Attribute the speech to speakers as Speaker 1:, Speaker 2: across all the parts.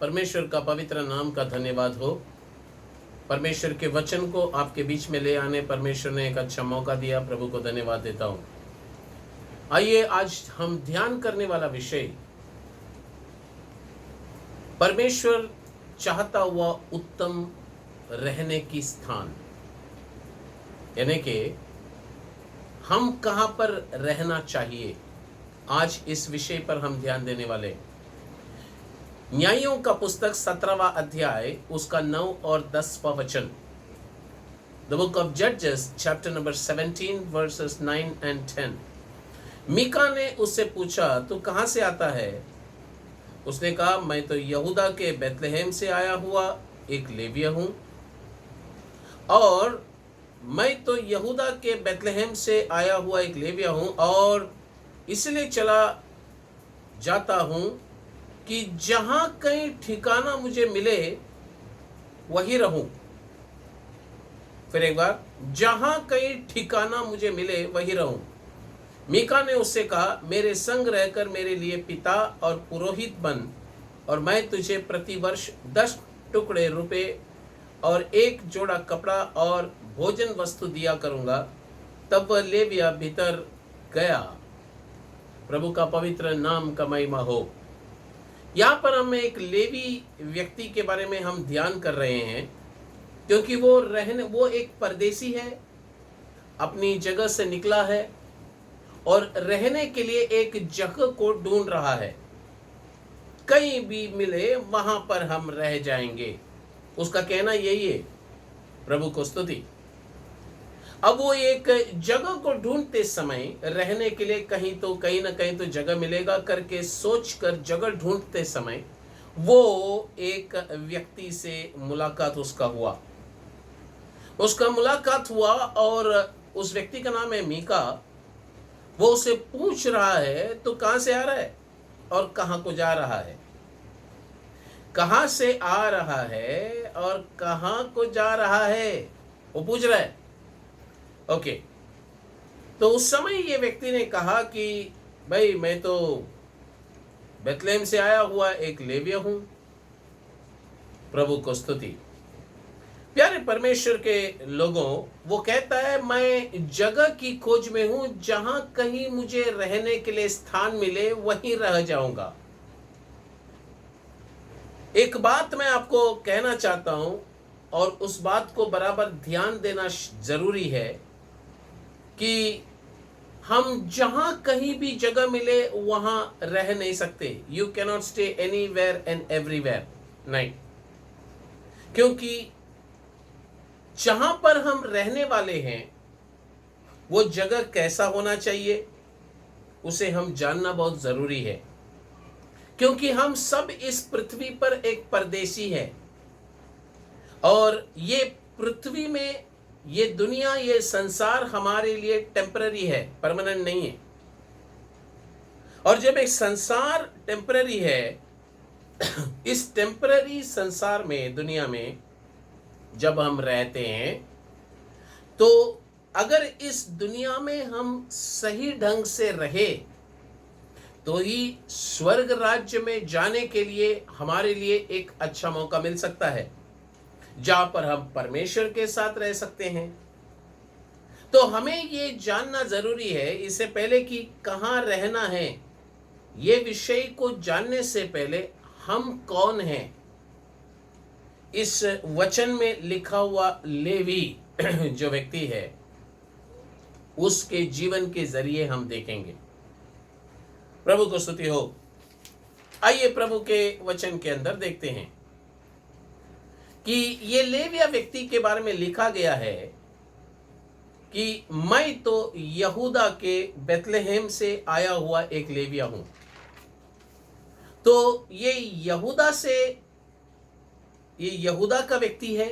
Speaker 1: परमेश्वर का पवित्र नाम का धन्यवाद हो। परमेश्वर के वचन को आपके बीच में ले आने परमेश्वर ने एक अच्छा मौका दिया, प्रभु को धन्यवाद देता हूँ। आइए आज हम ध्यान करने वाला विषय परमेश्वर चाहता हुआ उत्तम रहने की स्थान, यानी कि हम कहाँ पर रहना चाहिए। आज इस विषय पर हम ध्यान देने वाले। न्यायों का पुस्तक 17वां अध्याय उसका 9 और 10वां वचन। द बुक ऑफ जजेस chapter number 17 verses 9 and 10। Micah ने उससे पूछा, तू कहाँ से आता है? उसने कहा, मैं तो यहूदा के बेथलेहेम से आया हुआ एक लेविय हूँ, और मैं तो यहूदा के बेथलेहेम से आया हुआ एक लेविया हूँ, और इसलिए चला जाता हूँ कि जहाँ कहीं ठिकाना मुझे मिले वहीं रहूं। फिर एक बार, जहाँ कहीं ठिकाना मुझे मिले वहीं रहूं। मीका ने उससे कहा, मेरे संग रहकर मेरे लिए पिता और पुरोहित बन, और मैं तुझे प्रतिवर्ष 10 टुकड़े रुपए और 1 जोड़ा कपड़ा और भोजन वस्तु दिया करूंगा। तब वह लेविया भीतर गया। प्रभु का पवित्र नाम का महिमा हो। यहाँ पर हम एक लेवी व्यक्ति के बारे में हम ध्यान कर रहे हैं, क्योंकि वो एक परदेसी है, अपनी जगह से निकला है और रहने के लिए एक जगह को ढूंढ रहा है। कहीं भी मिले वहां पर हम रह जाएंगे, उसका कहना यही है। प्रभु को स्तुति। अब वो एक जगह को ढूंढते समय, रहने के लिए कहीं ना कहीं तो जगह मिलेगा करके सोचकर जगह ढूंढते समय वो एक व्यक्ति से मुलाकात उसका मुलाकात हुआ, और उस व्यक्ति का नाम है मीका। वो उसे पूछ रहा है, तो कहां से आ रहा है और कहां को जा रहा है? कहां से आ रहा है और कहां को जा रहा है, वो पूछ रहा है। ओके, तो उस समय ये व्यक्ति ने कहा कि भाई, मैं तो बेथलेहेम से आया हुआ एक लेविय हूं। प्रभु को स्तुति। प्यारे परमेश्वर के लोगों, वो कहता है, मैं जगह की खोज में हूं, जहां कहीं मुझे रहने के लिए स्थान मिले वहीं रह जाऊंगा। एक बात मैं आपको कहना चाहता हूं, और उस बात को बराबर ध्यान देना जरूरी है कि हम जहां कहीं भी जगह मिले वहां रह नहीं सकते। You cannot stay anywhere and everywhere, नहीं। क्योंकि जहां पर हम रहने वाले हैं वो जगह कैसा होना चाहिए, उसे हम जानना बहुत जरूरी है। क्योंकि हम सब इस पृथ्वी पर एक परदेसी है, और ये पृथ्वी में, ये दुनिया, ये संसार हमारे लिए टेम्पररी है, परमानेंट नहीं है। और जब एक संसार टेम्पररी है, इस टेम्पररी संसार में, दुनिया में जब हम रहते हैं, तो अगर इस दुनिया में हम सही ढंग से रहे तो ही स्वर्ग राज्य में जाने के लिए हमारे लिए एक अच्छा मौका मिल सकता है, जहां पर हम परमेश्वर के साथ रह सकते हैं। तो हमें ये जानना जरूरी है, इससे पहले कि कहां रहना है, ये विषय को जानने से पहले हम कौन हैं। इस वचन में लिखा हुआ लेवी जो व्यक्ति है, उसके जीवन के जरिए हम देखेंगे। प्रभु को स्तुति हो। आइए प्रभु के वचन के अंदर देखते हैं कि ये लेविया व्यक्ति के बारे में लिखा गया है कि मैं तो यहूदा के बेथलेहेम से आया हुआ एक लेविया हूं। तो ये यहूदा का व्यक्ति है,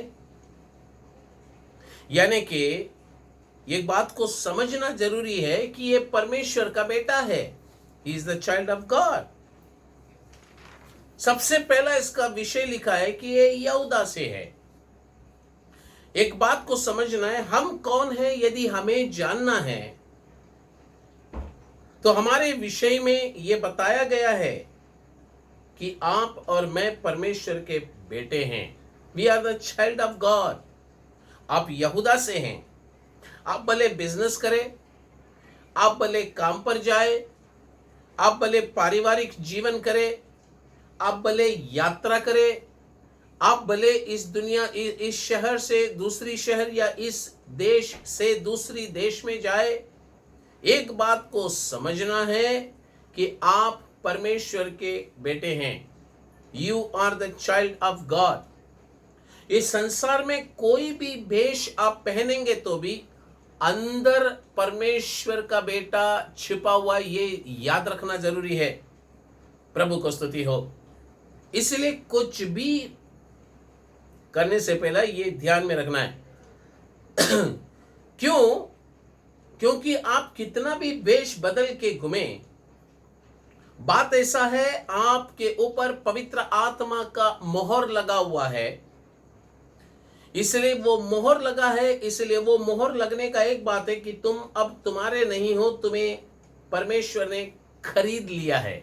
Speaker 1: यानी कि एक बात को समझना जरूरी है कि ये परमेश्वर का बेटा है। He is the child of God. सबसे पहला इसका विषय लिखा है कि ये यहूदा से है। एक बात को समझना है, हम कौन है यदि हमें जानना है तो हमारे विषय में यह बताया गया है कि आप और मैं परमेश्वर के बेटे हैं। We are the child of God. आप यहूदा से हैं। आप भले बिजनेस करें, आप भले काम पर जाए, आप भले पारिवारिक जीवन करें, आप भले यात्रा करें, आप भले इस शहर से दूसरी शहर या इस देश से दूसरी देश में जाए, एक बात को समझना है कि आप परमेश्वर के बेटे हैं। You are the child of God. इस संसार में कोई भी वेश आप पहनेंगे तो भी अंदर परमेश्वर का बेटा छिपा हुआ, ये याद रखना जरूरी है। प्रभु को स्तुति हो। इसलिए कुछ भी करने से पहले ये ध्यान में रखना है। क्यों? क्योंकि आप कितना भी वेश बदल के घूमे, बात ऐसा है आपके ऊपर पवित्र आत्मा का मोहर लगा हुआ है। इसलिए वो मोहर लगा है, इसलिए वो मोहर लगने का एक बात है कि तुम अब तुम्हारे नहीं हो, तुम्हें परमेश्वर ने खरीद लिया है।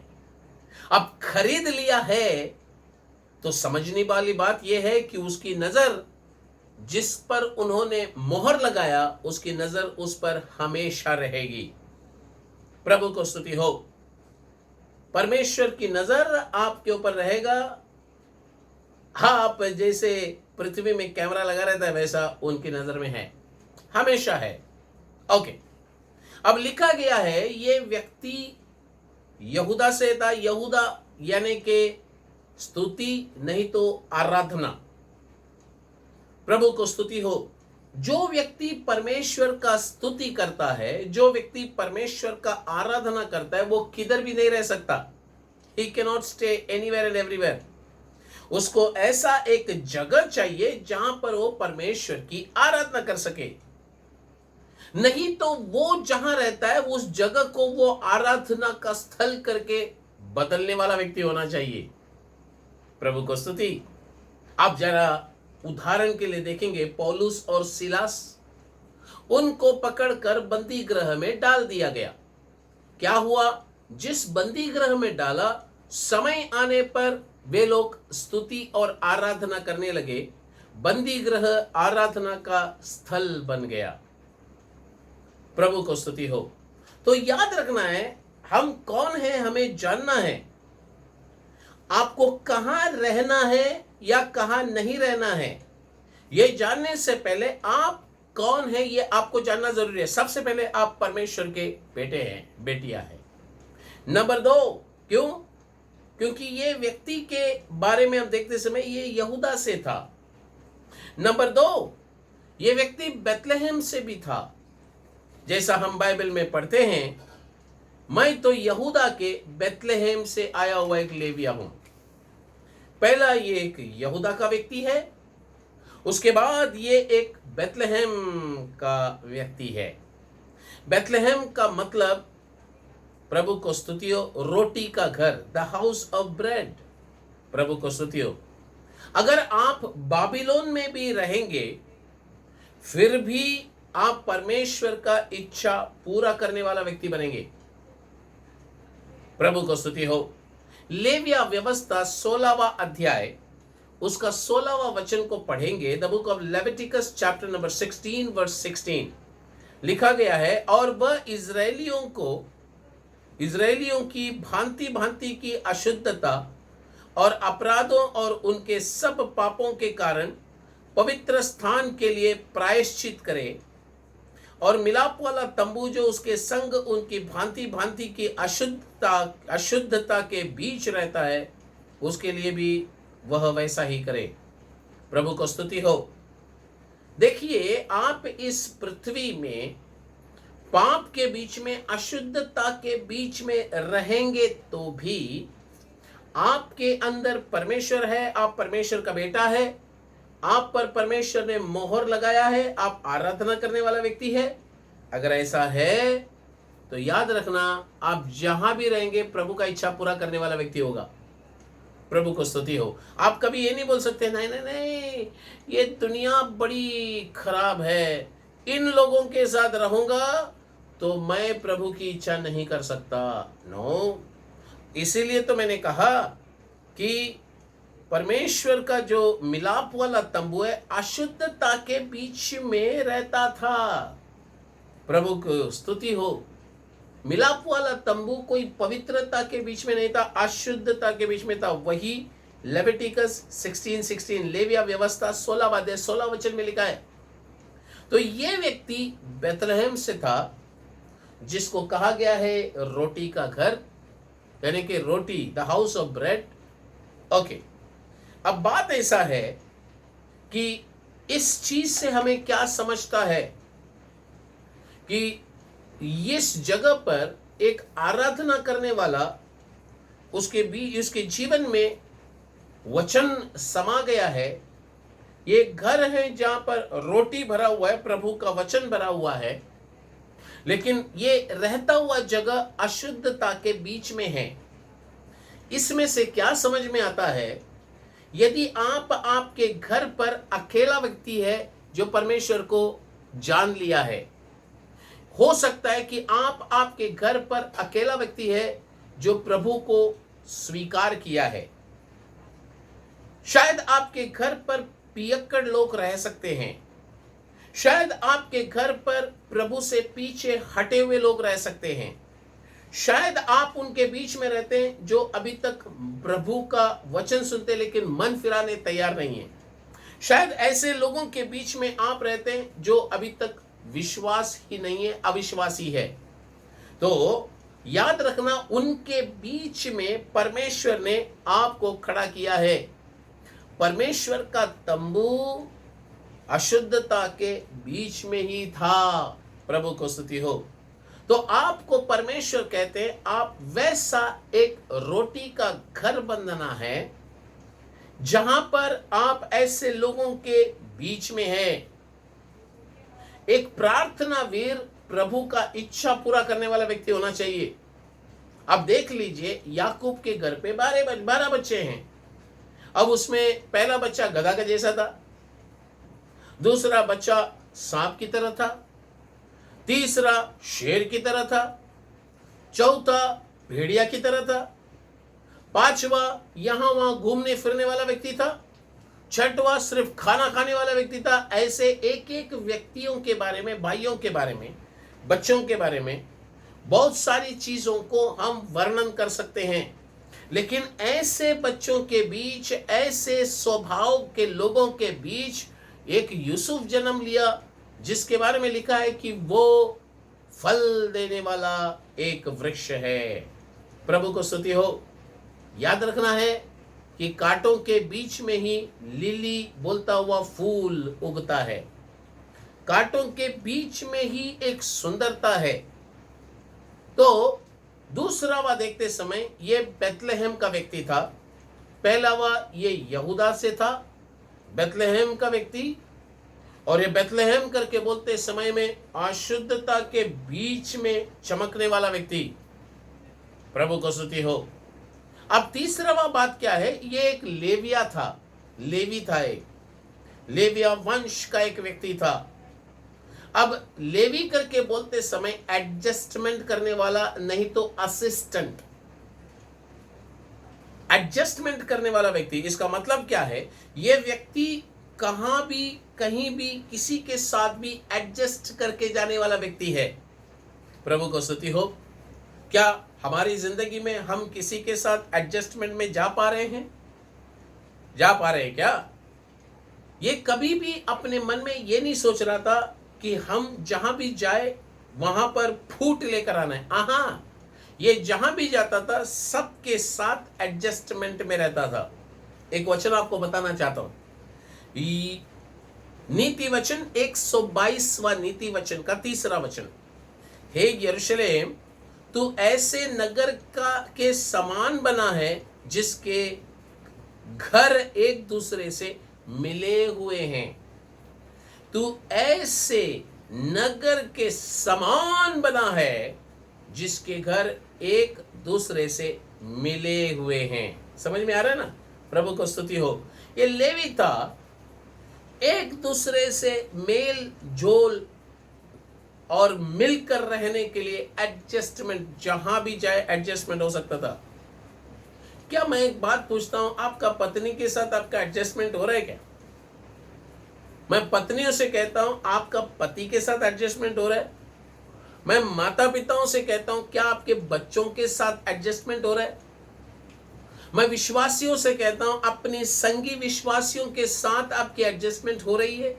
Speaker 1: अब खरीद लिया है तो समझने वाली बात यह है कि उसकी नजर जिस पर उन्होंने मोहर लगाया, उसकी नजर उस पर हमेशा रहेगी। प्रभु को स्तुति हो। परमेश्वर की नजर आपके ऊपर रहेगा। आप जैसे पृथ्वी में कैमरा लगा रहता है, वैसा उनकी नजर में है, हमेशा है। ओके, अब लिखा गया है ये व्यक्ति यहूदा से था। यहूदा यानी कि स्तुति नहीं तो आराधना। प्रभु को स्तुति हो। जो व्यक्ति परमेश्वर का स्तुति करता है, जो व्यक्ति परमेश्वर का आराधना करता है, वो किधर भी नहीं रह सकता। He cannot stay anywhere and everywhere. उसको ऐसा एक जगह चाहिए जहां पर वो परमेश्वर की आराधना कर सके। नहीं तो वो जहां रहता है उस जगह को वो आराधना का स्थल करके बदलने वाला व्यक्ति होना चाहिए। प्रभु को स्तुति। आप जरा उदाहरण के लिए देखेंगे, पौलुस और सिलास, उनको पकड़कर बंदी गृह में डाल दिया गया। क्या हुआ? जिस बंदी गृह में डाला, समय आने पर वे लोग स्तुति और आराधना करने लगे। बंदी गृह आराधना का स्थल बन गया। प्रभु को स्तुति हो। तो याद रखना है, हम कौन हैं हमें जानना है। आपको कहां रहना है या कहां नहीं रहना है, यह जानने से पहले आप कौन है ये आपको जानना जरूरी है। सबसे पहले आप परमेश्वर के बेटे हैं, बेटियां हैं। नंबर 2, क्यों? क्योंकि ये व्यक्ति के बारे में हम देखते समय ये यहूदा से था। नंबर 2, ये व्यक्ति बेतलेहम से भी था। जैसा हम बाइबल में पढ़ते हैं, मैं तो यहूदा के बेतलेहम से आया हुआ एक लेविया हूं। पहला ये एक यहूदा का व्यक्ति है, उसके बाद ये एक बेतलेहम का व्यक्ति है। बेतलेहम का मतलब, प्रभु को स्तुतियो, रोटी का घर, द हाउस ऑफ ब्रेड। प्रभु को स्तुतियो। अगर आप बाबिलोन में भी रहेंगे फिर भी आप परमेश्वर का इच्छा पूरा करने वाला व्यक्ति बनेंगे। प्रभु को स्तुति हो। लेविया व्यवस्था 16वां अध्याय उसका 16वां वचन को पढ़ेंगे। The book of Leviticus chapter number 16 verse 16 लिखा गया है, और वह इजरायलियों की भांति भांति की अशुद्धता और अपराधों और उनके सब पापों के कारण पवित्र स्थान के लिए प्रायश्चित करे, और मिलाप वाला तंबू जो उसके संग उनकी भांति भांति की अशुद्धता के बीच रहता है, उसके लिए भी वह वैसा ही करे। प्रभु को स्तुति हो। देखिए, आप इस पृथ्वी में पाप के बीच में, अशुद्धता के बीच में रहेंगे तो भी आपके अंदर परमेश्वर है, आप परमेश्वर का बेटा है, आप पर परमेश्वर ने मोहर लगाया है, आप आराधना करने वाला व्यक्ति है। अगर ऐसा है तो याद रखना, आप जहां भी रहेंगे प्रभु का इच्छा पूरा करने वाला व्यक्ति होगा। प्रभु को स्तुति हो। आप कभी ये नहीं बोल सकते, नहीं नहीं नहीं, ये दुनिया बड़ी खराब है, इन लोगों के साथ रहूंगा तो मैं प्रभु की इच्छा नहीं कर सकता। नो, इसीलिए तो मैंने कहा कि परमेश्वर का जो मिलाप वाला तंबू है अशुद्धता के बीच में रहता था। प्रभु को स्तुति हो। मिलाप वाला तंबू कोई पवित्रता के बीच में नहीं था, अशुद्धता के बीच में था। वही लेविटिकस 16:16 लेविया व्यवस्था 16 अध्याय 16 वचन में लिखा है। तो ये व्यक्ति बेथलेहम से था, जिसको कहा गया है रोटी का घर, यानी कि रोटी, the house of bread. Okay, अब बात ऐसा है कि इस चीज से हमें क्या समझता है कि इस जगह पर एक आराधना करने वाला, उसके जीवन में वचन समा गया है। ये घर है जहां पर रोटी भरा हुआ है, प्रभु का वचन भरा हुआ है, लेकिन ये रहता हुआ जगह अशुद्धता के बीच में है। इसमें से क्या समझ में आता है, यदि आपके घर पर अकेला व्यक्ति है जो परमेश्वर को जान लिया है, हो सकता है कि आपके घर पर अकेला व्यक्ति है जो प्रभु को स्वीकार किया है। शायद आपके घर पर पियक्कड़ लोग रह सकते हैं, शायद आपके घर पर प्रभु से पीछे हटे हुए लोग रह सकते हैं, शायद आप उनके बीच में रहते हैं जो अभी तक प्रभु का वचन सुनते लेकिन मन फिराने तैयार नहीं है। शायद ऐसे लोगों के बीच में आप रहते हैं जो अभी तक विश्वास ही नहीं है, अविश्वासी है। तो याद रखना, उनके बीच में परमेश्वर ने आपको खड़ा किया है। परमेश्वर का तंबू अशुद्धता के बीच में ही था। प्रभु को स्तुति हो। तो आपको परमेश्वर कहते हैं आप वैसा एक रोटी का घर बंधना है जहां पर आप ऐसे लोगों के बीच में हैं। एक प्रार्थना वीर, प्रभु का इच्छा पूरा करने वाला व्यक्ति होना चाहिए। अब देख लीजिए, याकूब के घर पे 12 बच्चे हैं। अब उसमें पहला बच्चा गधा का जैसा था, दूसरा बच्चा सांप की तरह था, तीसरा शेर की तरह था, चौथा भेड़िया की तरह था, पांचवा यहां वहां घूमने फिरने वाला व्यक्ति था, छठवां सिर्फ खाना खाने वाला व्यक्ति था। ऐसे एक एक व्यक्तियों के बारे में, भाइयों के बारे में, बच्चों के बारे में बहुत सारी चीजों को हम वर्णन कर सकते हैं। लेकिन ऐसे बच्चों के बीच, ऐसे स्वभाव के लोगों के बीच एक यूसुफ जन्म लिया, जिसके बारे में लिखा है कि वो फल देने वाला एक वृक्ष है। प्रभु को स्तुति हो। याद रखना है कि कांटों के बीच में ही लिली बोलता हुआ फूल उगता है। कांटों के बीच में ही एक सुंदरता है। तो दूसरा वा देखते समय ये बेथलेहम का व्यक्ति था। पहला वा ये यहूदा से था, बेथलेहम का व्यक्ति। और ये बेथलेहम करके बोलते समय में अशुद्धता के बीच में चमकने वाला व्यक्ति। प्रभु को स्तुति हो। अब तीसरा बात क्या है, ये एक लेविया था, लेवी था, एक लेविया वंश का एक व्यक्ति था। अब लेवी करके बोलते समय एडजस्टमेंट करने वाला नहीं तो असिस्टेंट, एडजस्टमेंट करने वाला व्यक्ति। इसका मतलब क्या है, ये व्यक्ति कहां भी, कहीं भी, किसी के साथ भी एडजस्ट करके जाने वाला व्यक्ति है। प्रभु को स्तुति हो। क्या हमारी जिंदगी में हम किसी के साथ एडजस्टमेंट में जा पा रहे हैं? जा पा रहे हैं क्या? ये कभी भी अपने मन में ये नहीं सोच रहा था कि हम जहां भी जाए वहां पर फूट लेकर आना है। हाँ, ये जहां भी जाता था सबके साथ एडजस्टमेंट में रहता था। एक वचन आपको बताना चाहता हूं, नीति वचन 122वां नीति वचन का 3रा वचन। हे यरूशलेम, तू ऐसे नगर के समान बना है जिसके घर एक दूसरे से मिले हुए हैं। तू ऐसे नगर के समान बना है जिसके घर एक दूसरे से मिले हुए हैं। समझ में आ रहा है ना? प्रभु को स्तुति हो। ये लेवी था, एक दूसरे से मेल जोल और मिलकर रहने के लिए एडजस्टमेंट, जहां भी जाए एडजस्टमेंट हो सकता था। क्या मैं एक बात पूछता हूं, आपका पत्नी के साथ आपका एडजस्टमेंट हो रहा है क्या? मैं पत्नियों से कहता हूं, आपका पति के साथ एडजस्टमेंट हो रहा है? मैं माता पिताओं से कहता हूं, क्या आपके बच्चों के साथ एडजस्टमेंट हो रहा है? मैं विश्वासियों से कहता हूं, अपने संगी विश्वासियों के साथ आपकी एडजस्टमेंट हो रही है?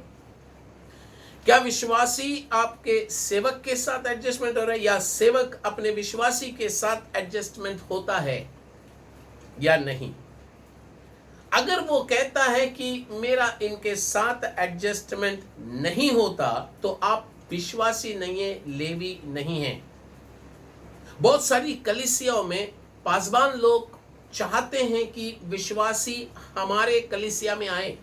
Speaker 1: क्या विश्वासी आपके सेवक के साथ एडजस्टमेंट हो रहा है, या सेवक अपने विश्वासी के साथ एडजस्टमेंट होता है या नहीं? अगर वो कहता है कि मेरा इनके साथ एडजस्टमेंट नहीं होता, तो आप विश्वासी नहीं है, लेवी नहीं है। बहुत सारी कलीसियाओं में पासवान लोग चाहते हैं कि विश्वासी हमारे कलीसिया में आए।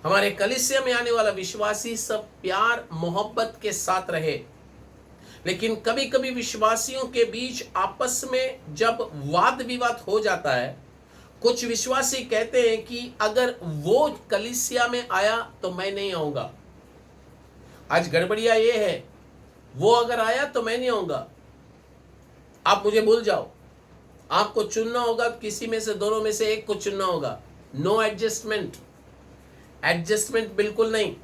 Speaker 1: हमारे कलीसिया में आने वाला विश्वासी सब प्यार मोहब्बत के साथ रहे। लेकिन कभी कभी विश्वासियों के बीच आपस में जब वाद विवाद हो जाता है, कुछ विश्वासी कहते हैं कि अगर वो कलीसिया में आया तो मैं नहीं आऊंगा। आज गड़बड़िया ये है, वो अगर आया तो मैं नहीं आऊंगा, आप मुझे भूल जाओ। आपको चुनना होगा, किसी में से दोनों में से एक को चुनना होगा। नो एडजस्टमेंट, एडजस्टमेंट बिल्कुल नहीं।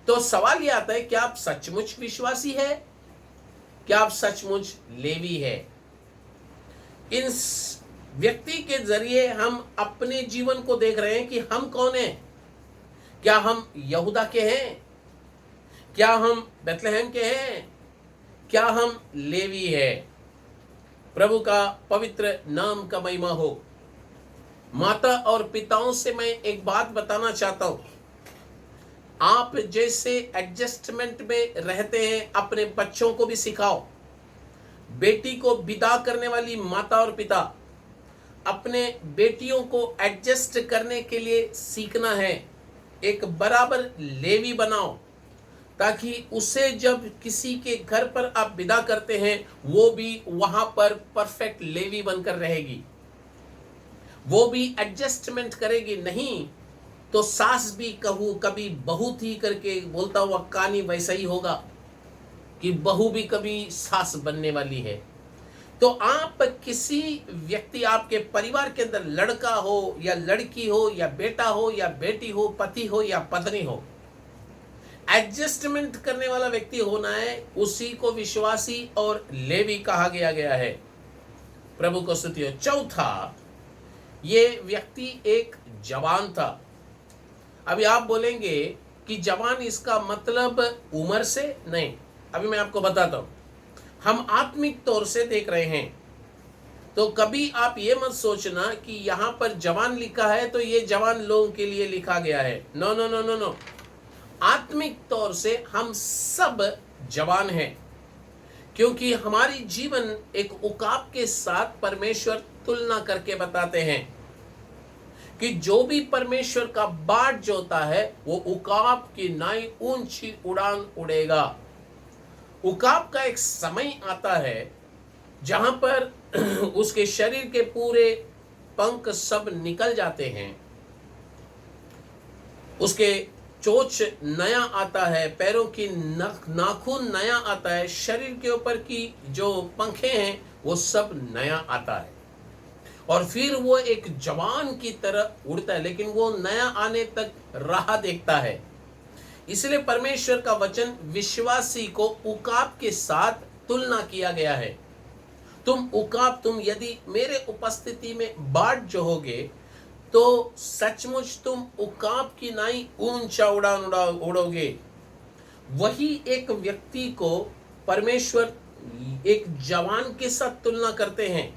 Speaker 1: तो सवाल यह आता है, क्या आप सचमुच विश्वासी है? क्या आप सचमुच लेवी है? इन व्यक्ति के जरिए हम अपने जीवन को देख रहे हैं कि हम कौन हैं। क्या हम यहूदा के हैं? क्या हम बेथलेहम के हैं? क्या हम लेवी है? प्रभु का पवित्र नाम का महिमा हो। माता और पिताओं से मैं एक बात बताना चाहता हूं, आप जैसे एडजस्टमेंट में रहते हैं, अपने बच्चों को भी सिखाओ। बेटी को विदा करने वाली माता और पिता अपने बेटियों को एडजस्ट करने के लिए सीखना है। एक बराबर लेवी बनाओ, ताकि उसे जब किसी के घर पर आप विदा करते हैं, वो भी वहां पर परफेक्ट लेवी बनकर रहेगी। वो भी एडजस्टमेंट करेगी। नहीं तो सास भी कहूँ कभी बहू थी करके बोलता हुआ कहानी वैसा ही होगा कि बहू भी कभी सास बनने वाली है। तो आप किसी व्यक्ति, आपके परिवार के अंदर लड़का हो या लड़की हो या बेटा हो या बेटी हो, पति हो या पत्नी हो, एडजस्टमेंट करने वाला व्यक्ति होना है। उसी को विश्वासी और लेवी कहा गया है। प्रभु को स्तुति हो। चौथा, ये व्यक्ति एक जवान था। अभी आप बोलेंगे कि जवान इसका मतलब उम्र से नहीं। अभी मैं आपको बताता हूं, हम आत्मिक तौर से देख रहे हैं। तो कभी आप ये मत सोचना कि यहां पर जवान लिखा है तो ये जवान लोगों के लिए लिखा गया है। No no no no no, आत्मिक तौर से हम सब जवान हैं, क्योंकि हमारी जीवन एक उकाब के साथ परमेश्वर तुलना करके बताते हैं कि जो भी परमेश्वर का बाट जोता है, वो उकाब की नाई ऊंची उड़ान उड़ेगा। उकाब का एक समय आता है जहां पर उसके शरीर के पूरे पंख सब निकल जाते हैं, उसके चोंच नया आता है, पैरों की नाखून नया आता है, शरीर के ऊपर की जो पंखे हैं वो सब नया आता है, और फिर वो एक जवान की तरह उड़ता है। लेकिन वो नया आने तक राह देखता है। इसलिए परमेश्वर का वचन विश्वासी को उकाब के साथ तुलना किया गया है। तुम उकाब, तुम यदि मेरे उपस्थिति में बाट जोहोगे तो सचमुच तुम उकाब की नाई ऊंचा उड़ान उड़ोगे। वही एक व्यक्ति को परमेश्वर एक जवान के साथ तुलना करते हैं।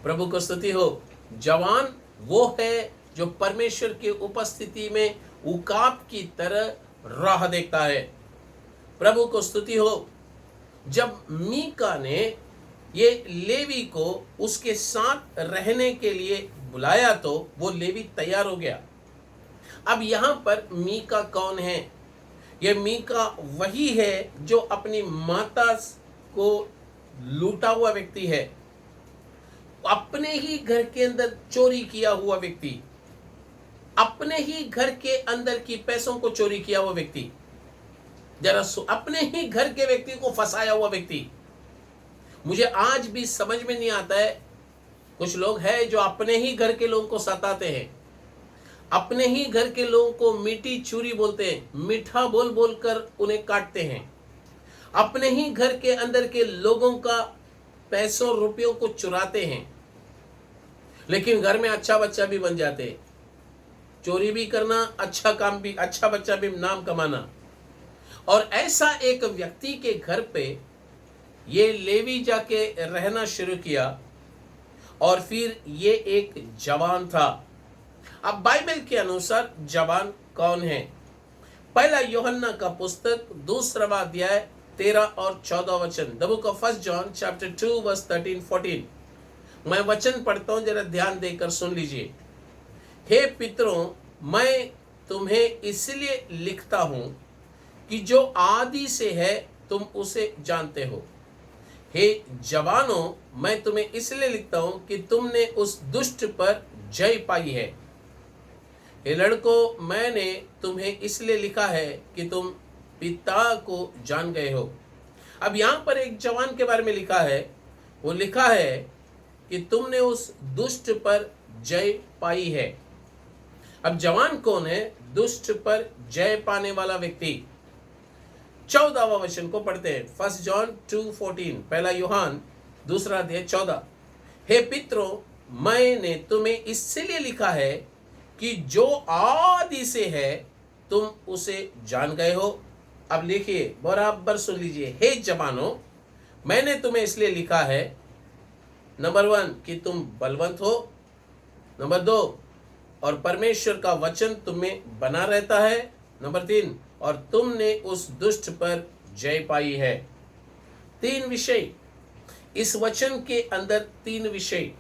Speaker 1: प्रभु को स्तुति हो। जवान वो है जो परमेश्वर की उपस्थिति में उकाब की तरह राह देखता है। प्रभु को स्तुति हो। जब मीका ने ये लेवी को उसके साथ रहने के लिए बुलाया तो वो लेवी तैयार हो गया। अब यहां पर मीका कौन है? ये मीका वही है जो अपनी माता को लूटा हुआ व्यक्ति है, अपने ही घर के अंदर चोरी किया हुआ व्यक्ति, अपने ही घर के अंदर की पैसों को चोरी किया हुआ व्यक्ति, जरा अपने ही घर के व्यक्ति को फंसाया हुआ व्यक्ति। मुझे आज भी समझ में नहीं आता है कुछ लोग हैं जो अपने ही घर के लोगों को सताते हैं, अपने ही घर के लोगों को मीठी छुरी बोलते हैं, मीठा बोल बोलकर उन्हें काटते हैं, अपने ही घर के अंदर के लोगों का पैसों रुपयों को चुराते हैं, लेकिन घर में अच्छा बच्चा भी बन जाते हैं। चोरी भी करना, अच्छा काम भी, अच्छा बच्चा भी, नाम कमाना। और ऐसा एक व्यक्ति के घर पे ये लेवी जाके रहना शुरू किया और फिर ये एक जवान था। अब बाइबल के अनुसार जवान कौन है? पहला यूहन्ना का पुस्तक 2वां अध्याय 13 और 14 वचन। The book of 1 John chapter 2 verse 13-14। मैं वचन पढ़ता हूं, जरा ध्यान देकर सुन लीजिए। हे पितरों, मैं तुम्हें इसलिए लिखता हूं कि जो आदि से है तुम उसे जानते हो। हे जवानों, मैं तुम्हें इसलिए लिखता हूं कि तुमने उस दुष्ट पर जय पाई है। हे लड़कों, मैंने तुम्हें इसलिए लिखा है कि तुम पिता को जान गए हो। अब यहां पर एक जवान के बारे में लिखा है, वो लिखा है कि तुमने उस दुष्ट पर जय पाई है। अब जवान कौन है? दुष्ट पर जय पाने वाला व्यक्ति। 14वां वचन को पढ़ते हैं। 1 जॉन 2:14। पहला यूहान 2 अध्याय 14। हे पितरों, मैंने तुम्हें इसलिए लिखा है कि जो आदि से है तुम उसे जान गए हो। अब लिखिए, बराबर सुन लीजिए। हे जवानों, मैंने तुम्हें इसलिए लिखा है, नंबर 1 कि तुम बलवंत हो, नंबर 2 और परमेश्वर का वचन तुम्हें बना रहता है, नंबर 3 और तुमने उस दुष्ट पर जय पाई है। 3 विषय इस वचन के अंदर, 3 विषय।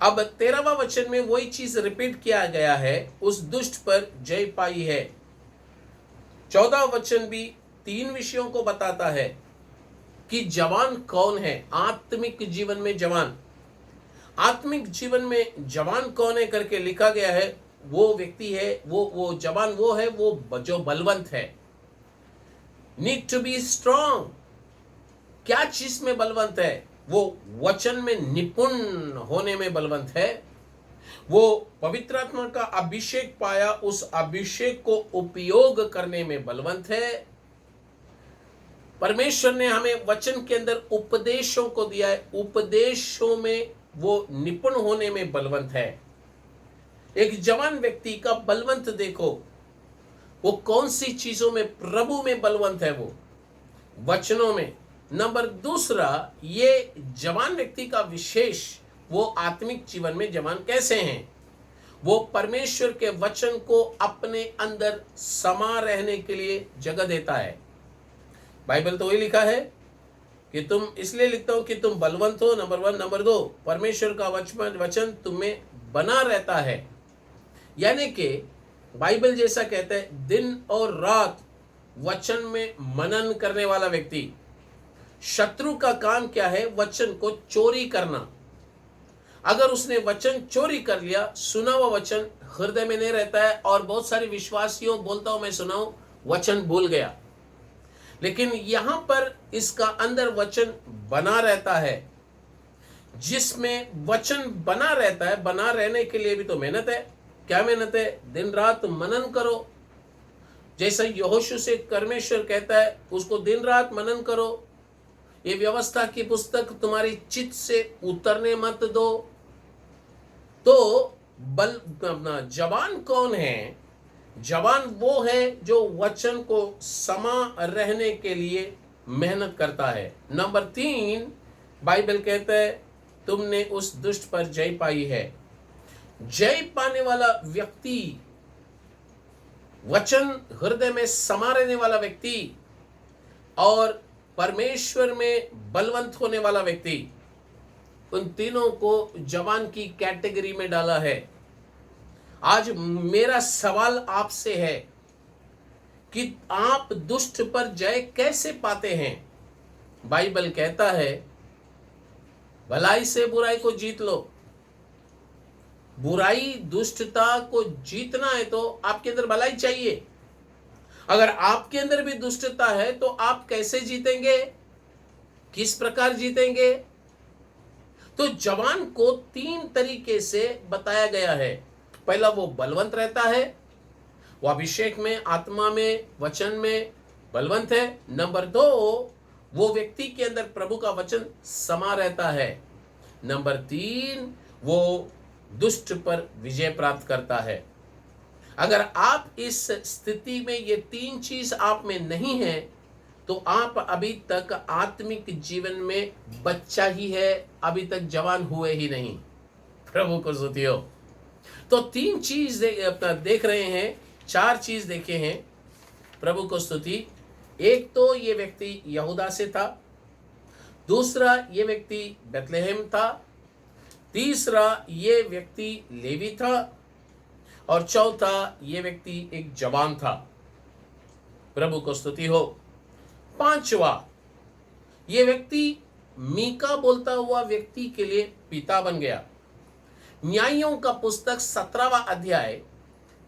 Speaker 1: अब 13वां वचन में वही चीज रिपीट किया गया है, उस दुष्ट पर जय पाई है। 14वां वचन भी 3 विषयों को बताता है कि जवान कौन है। आत्मिक जीवन में जवान, आत्मिक जीवन में जवान कौन है करके लिखा गया है। वो व्यक्ति है, वो जवान वो है, वो जो बलवंत है। Need to be strong. क्या चीज में बलवंत है? वो वचन में निपुण होने में बलवंत है। वो पवित्र आत्मा का अभिषेक पाया, उस अभिषेक को उपयोग करने में बलवंत है। परमेश्वर ने हमें वचन के अंदर उपदेशों को दिया है, उपदेशों में वो निपुण होने में बलवंत है। एक जवान व्यक्ति का बलवंत देखो, वो कौन सी चीजों में प्रभु में बलवंत है? वो वचनों में। नंबर 2, ये जवान व्यक्ति का विशेष, वो आत्मिक जीवन में जवान कैसे हैं? वो परमेश्वर के वचन को अपने अंदर समा रहने के लिए जगह देता है। बाइबल तो वही लिखा है कि तुम, इसलिए लिखता हूं कि तुम बलवंत हो, नंबर 1, नंबर 2 परमेश्वर का वचन तुम्हें बना रहता है। यानी कि बाइबल जैसा कहता है, दिन और रात वचन में मनन करने वाला व्यक्ति। शत्रु का काम क्या है? वचन को चोरी करना। अगर उसने वचन चोरी कर लिया, सुना हुआ वचन हृदय में नहीं रहता है, और बहुत सारे विश्वासियों, बोलता हूं मैं, सुनाऊं, वचन भूल गया। लेकिन यहां पर इसका अंदर वचन बना रहता है। जिसमें वचन बना रहता है, बना रहने के लिए भी तो मेहनत है। क्या मेहनत है? दिन रात मनन करो। जैसा यहोशू से परमेश्वर कहता है, उसको दिन रात मनन करो। ये व्यवस्था की पुस्तक तुम्हारी चित्त से उतरने मत दो। तो जवान कौन है? जवान वो है जो वचन को समा रहने के लिए मेहनत करता है। नंबर 3, बाइबल कहता है तुमने उस दुष्ट पर जय पाई है। जय पाने वाला व्यक्ति, वचन हृदय में समा रहने वाला व्यक्ति और परमेश्वर में बलवंत होने वाला व्यक्ति, उन तीनों को जवान की कैटेगरी में डाला है। आज मेरा सवाल आपसे है कि आप दुष्ट पर जय कैसे पाते हैं? बाइबल कहता है भलाई से बुराई को जीत लो। बुराई, दुष्टता को जीतना है तो आपके अंदर भलाई चाहिए। अगर आपके अंदर भी दुष्टता है तो आप कैसे जीतेंगे? किस प्रकार जीतेंगे? तो जवान को तीन तरीके से बताया गया है। पहला, वो बलवंत रहता है, वो अभिषेक में, आत्मा में, वचन में बलवंत है। नंबर दो, वो व्यक्ति के अंदर प्रभु का वचन समा रहता है। नंबर तीन, वो दुष्ट पर विजय प्राप्त करता है। अगर आप इस स्थिति में ये तीन चीज आप में नहीं है, तो आप अभी तक आत्मिक जीवन में बच्चा ही है, अभी तक जवान हुए ही नहीं। प्रभु को स्तुति हो। तो तीन चीज देख रहे हैं, चार चीज देखे हैं। प्रभु को स्तुति। एक तो ये व्यक्ति यहूदा से था, दूसरा ये व्यक्ति बेथलेहेम था, तीसरा ये व्यक्ति लेवी था, और चौथा ये व्यक्ति एक जवान था। प्रभु को स्तुति हो। पांचवा, ये व्यक्ति मीका बोलता हुआ व्यक्ति के लिए पिता बन गया। न्यायों का पुस्तक 17वां अध्याय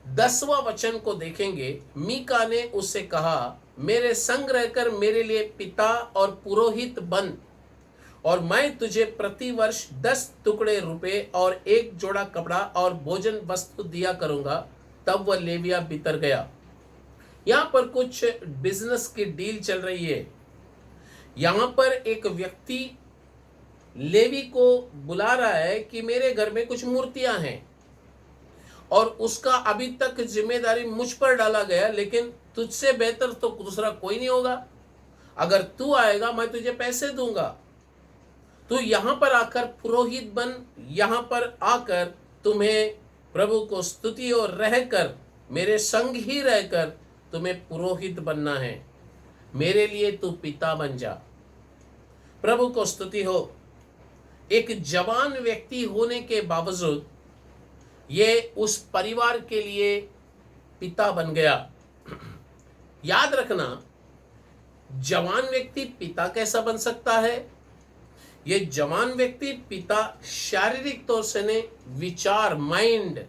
Speaker 1: 10वां वचन को देखेंगे। मीका ने उससे कहा, मेरे संग रहकर मेरे लिए पिता और पुरोहित बन, और मैं तुझे प्रतिवर्ष 10 टुकड़े रुपए और 1 जोड़ा कपड़ा और भोजन वस्तु दिया करूंगा। तब वह लेविया भीतर गया। यहां पर कुछ बिजनेस की डील चल रही है। यहां पर एक व्यक्ति लेवी को बुला रहा है कि मेरे घर में कुछ मूर्तियां हैं, और उसका अभी तक जिम्मेदारी मुझ पर डाला गया, लेकिन तुझसे बेहतर तो दूसरा कोई नहीं होगा। अगर तू आएगा मैं तुझे पैसे दूंगा। तू यहां पर आकर पुरोहित बन, यहां पर आकर तुम्हें प्रभु को स्तुति और रहकर मेरे संग ही रहकर तुम्हें पुरोहित बनना है। मेरे लिए तू पिता बन जा। प्रभु को स्तुति हो। एक जवान व्यक्ति होने के बावजूद ये उस परिवार के लिए पिता बन गया। याद रखना, जवान व्यक्ति पिता कैसा बन सकता है? ये जवान व्यक्ति पिता शारीरिक तौर से नहीं, विचार, माइंड,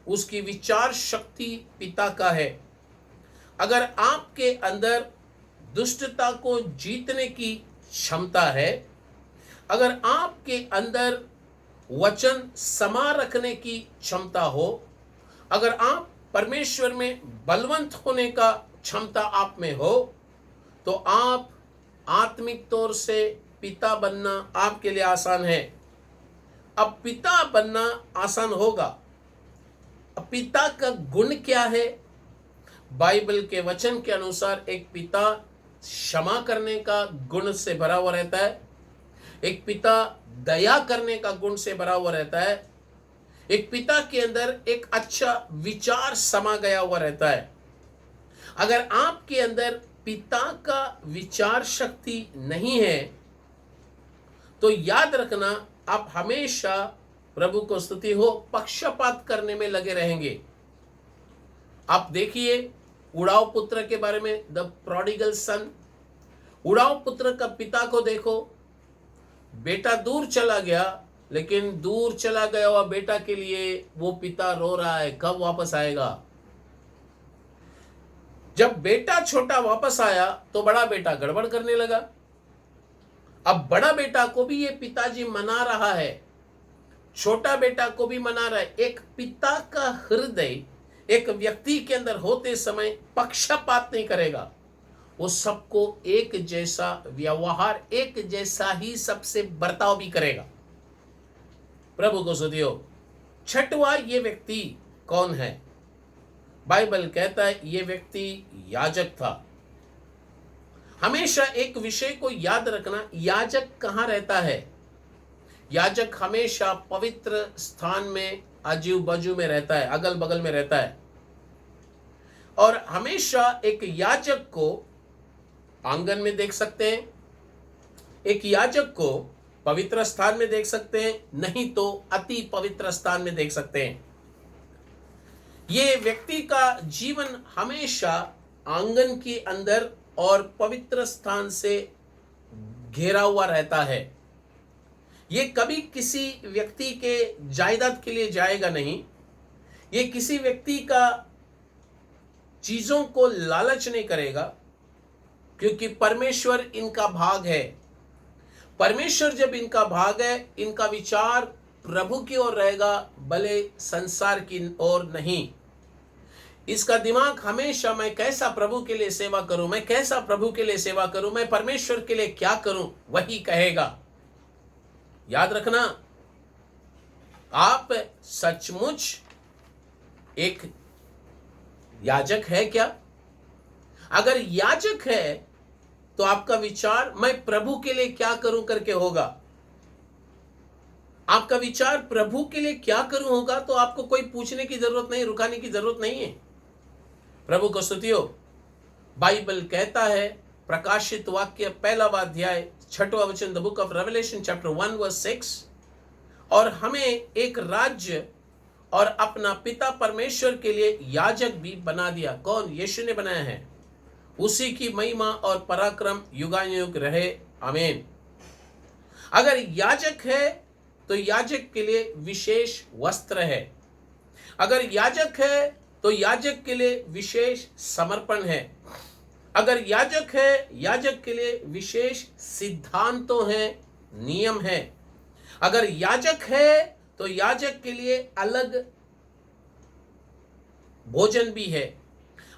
Speaker 1: उसकी विचार शक्ति पिता का है। अगर आपके अंदर दुष्टता को जीतने की क्षमता है, अगर आपके अंदर वचन समा रखने की क्षमता हो, अगर आप परमेश्वर में बलवंत होने का क्षमता आप में हो, तो आप आत्मिक तौर से पिता बनना आपके लिए आसान है। अब पिता बनना आसान होगा। अब पिता का गुण क्या है? बाइबल के वचन के अनुसार एक पिता क्षमा करने का गुण से भरा हुआ रहता है, एक पिता दया करने का गुण से भरा हुआ रहता है, एक पिता के अंदर एक अच्छा विचार समा गया हुआ रहता है। अगर आपके अंदर पिता का विचार शक्ति नहीं है, तो याद रखना आप हमेशा, प्रभु को स्तुति हो, पक्षपात करने में लगे रहेंगे। आप देखिए उड़ाव पुत्र के बारे में, द प्रोडिगल सन। उड़ाव पुत्र का पिता को देखो। बेटा दूर चला गया, लेकिन दूर चला गया हुआ बेटा के लिए वो पिता रो रहा है, कब वापस आएगा। जब बेटा छोटा वापस आया तो बड़ा बेटा गड़बड़ करने लगा। अब बड़ा बेटा को भी ये पिताजी मना रहा है, छोटा बेटा को भी मना रहा है। एक पिता का हृदय एक व्यक्ति के अंदर होते समय पक्षपात नहीं करेगा। वो सबको एक जैसा व्यवहार, एक जैसा ही सबसे बर्ताव भी करेगा। प्रभु को स्तुति हो। छठवा, ये व्यक्ति कौन है? बाइबल कहता है ये व्यक्ति याजक था। हमेशा एक विषय को याद रखना, याजक कहाँ रहता है? याजक हमेशा पवित्र स्थान में आजू बाजू में रहता है, अगल बगल में रहता है। और हमेशा एक याजक को आंगन में देख सकते हैं, एक याजक को पवित्र स्थान में देख सकते हैं, नहीं तो अति पवित्र स्थान में देख सकते हैं। ये व्यक्ति का जीवन हमेशा आंगन के अंदर और पवित्र स्थान से घेरा हुआ रहता है। ये कभी किसी व्यक्ति के जायदाद के लिए जाएगा नहीं। ये किसी व्यक्ति का चीजों को लालच नहीं करेगा, क्योंकि परमेश्वर इनका भाग है। परमेश्वर जब इनका भाग है, इनका विचार प्रभु की ओर रहेगा, भले संसार की ओर नहीं। इसका दिमाग हमेशा मैं कैसा प्रभु के लिए सेवा करूं, मैं कैसा प्रभु के लिए सेवा करूं, मैं परमेश्वर के लिए क्या करूं, वही कहेगा। याद रखना, आप सचमुच एक याजक है क्या? अगर याजक है तो आपका विचार मैं प्रभु के लिए क्या करूं करके होगा। आपका विचार प्रभु के लिए क्या करूं होगा तो आपको कोई पूछने की जरूरत नहीं, रुकाने की जरूरत नहीं है। प्रभु को स्तुति हो। बाइबल कहता है, प्रकाशित वाक्य 1वां अध्याय 6वां वचन, the book of Revelation chapter 1 verse 6, और हमें एक राज्य और अपना पिता परमेश्वर के लिए याजक भी बना दिया। कौन? यीशु ने बनाया है। उसी की महिमा और पराक्रम युगानुयुग रहे, आमीन। अगर याजक है तो याजक के लिए विशेष वस्त्र है। अगर याजक है तो याजक के लिए विशेष समर्पण है। अगर याजक है, याजक के लिए विशेष सिद्धांतों हैं, नियम है। अगर याजक है तो याजक के लिए अलग भोजन भी है।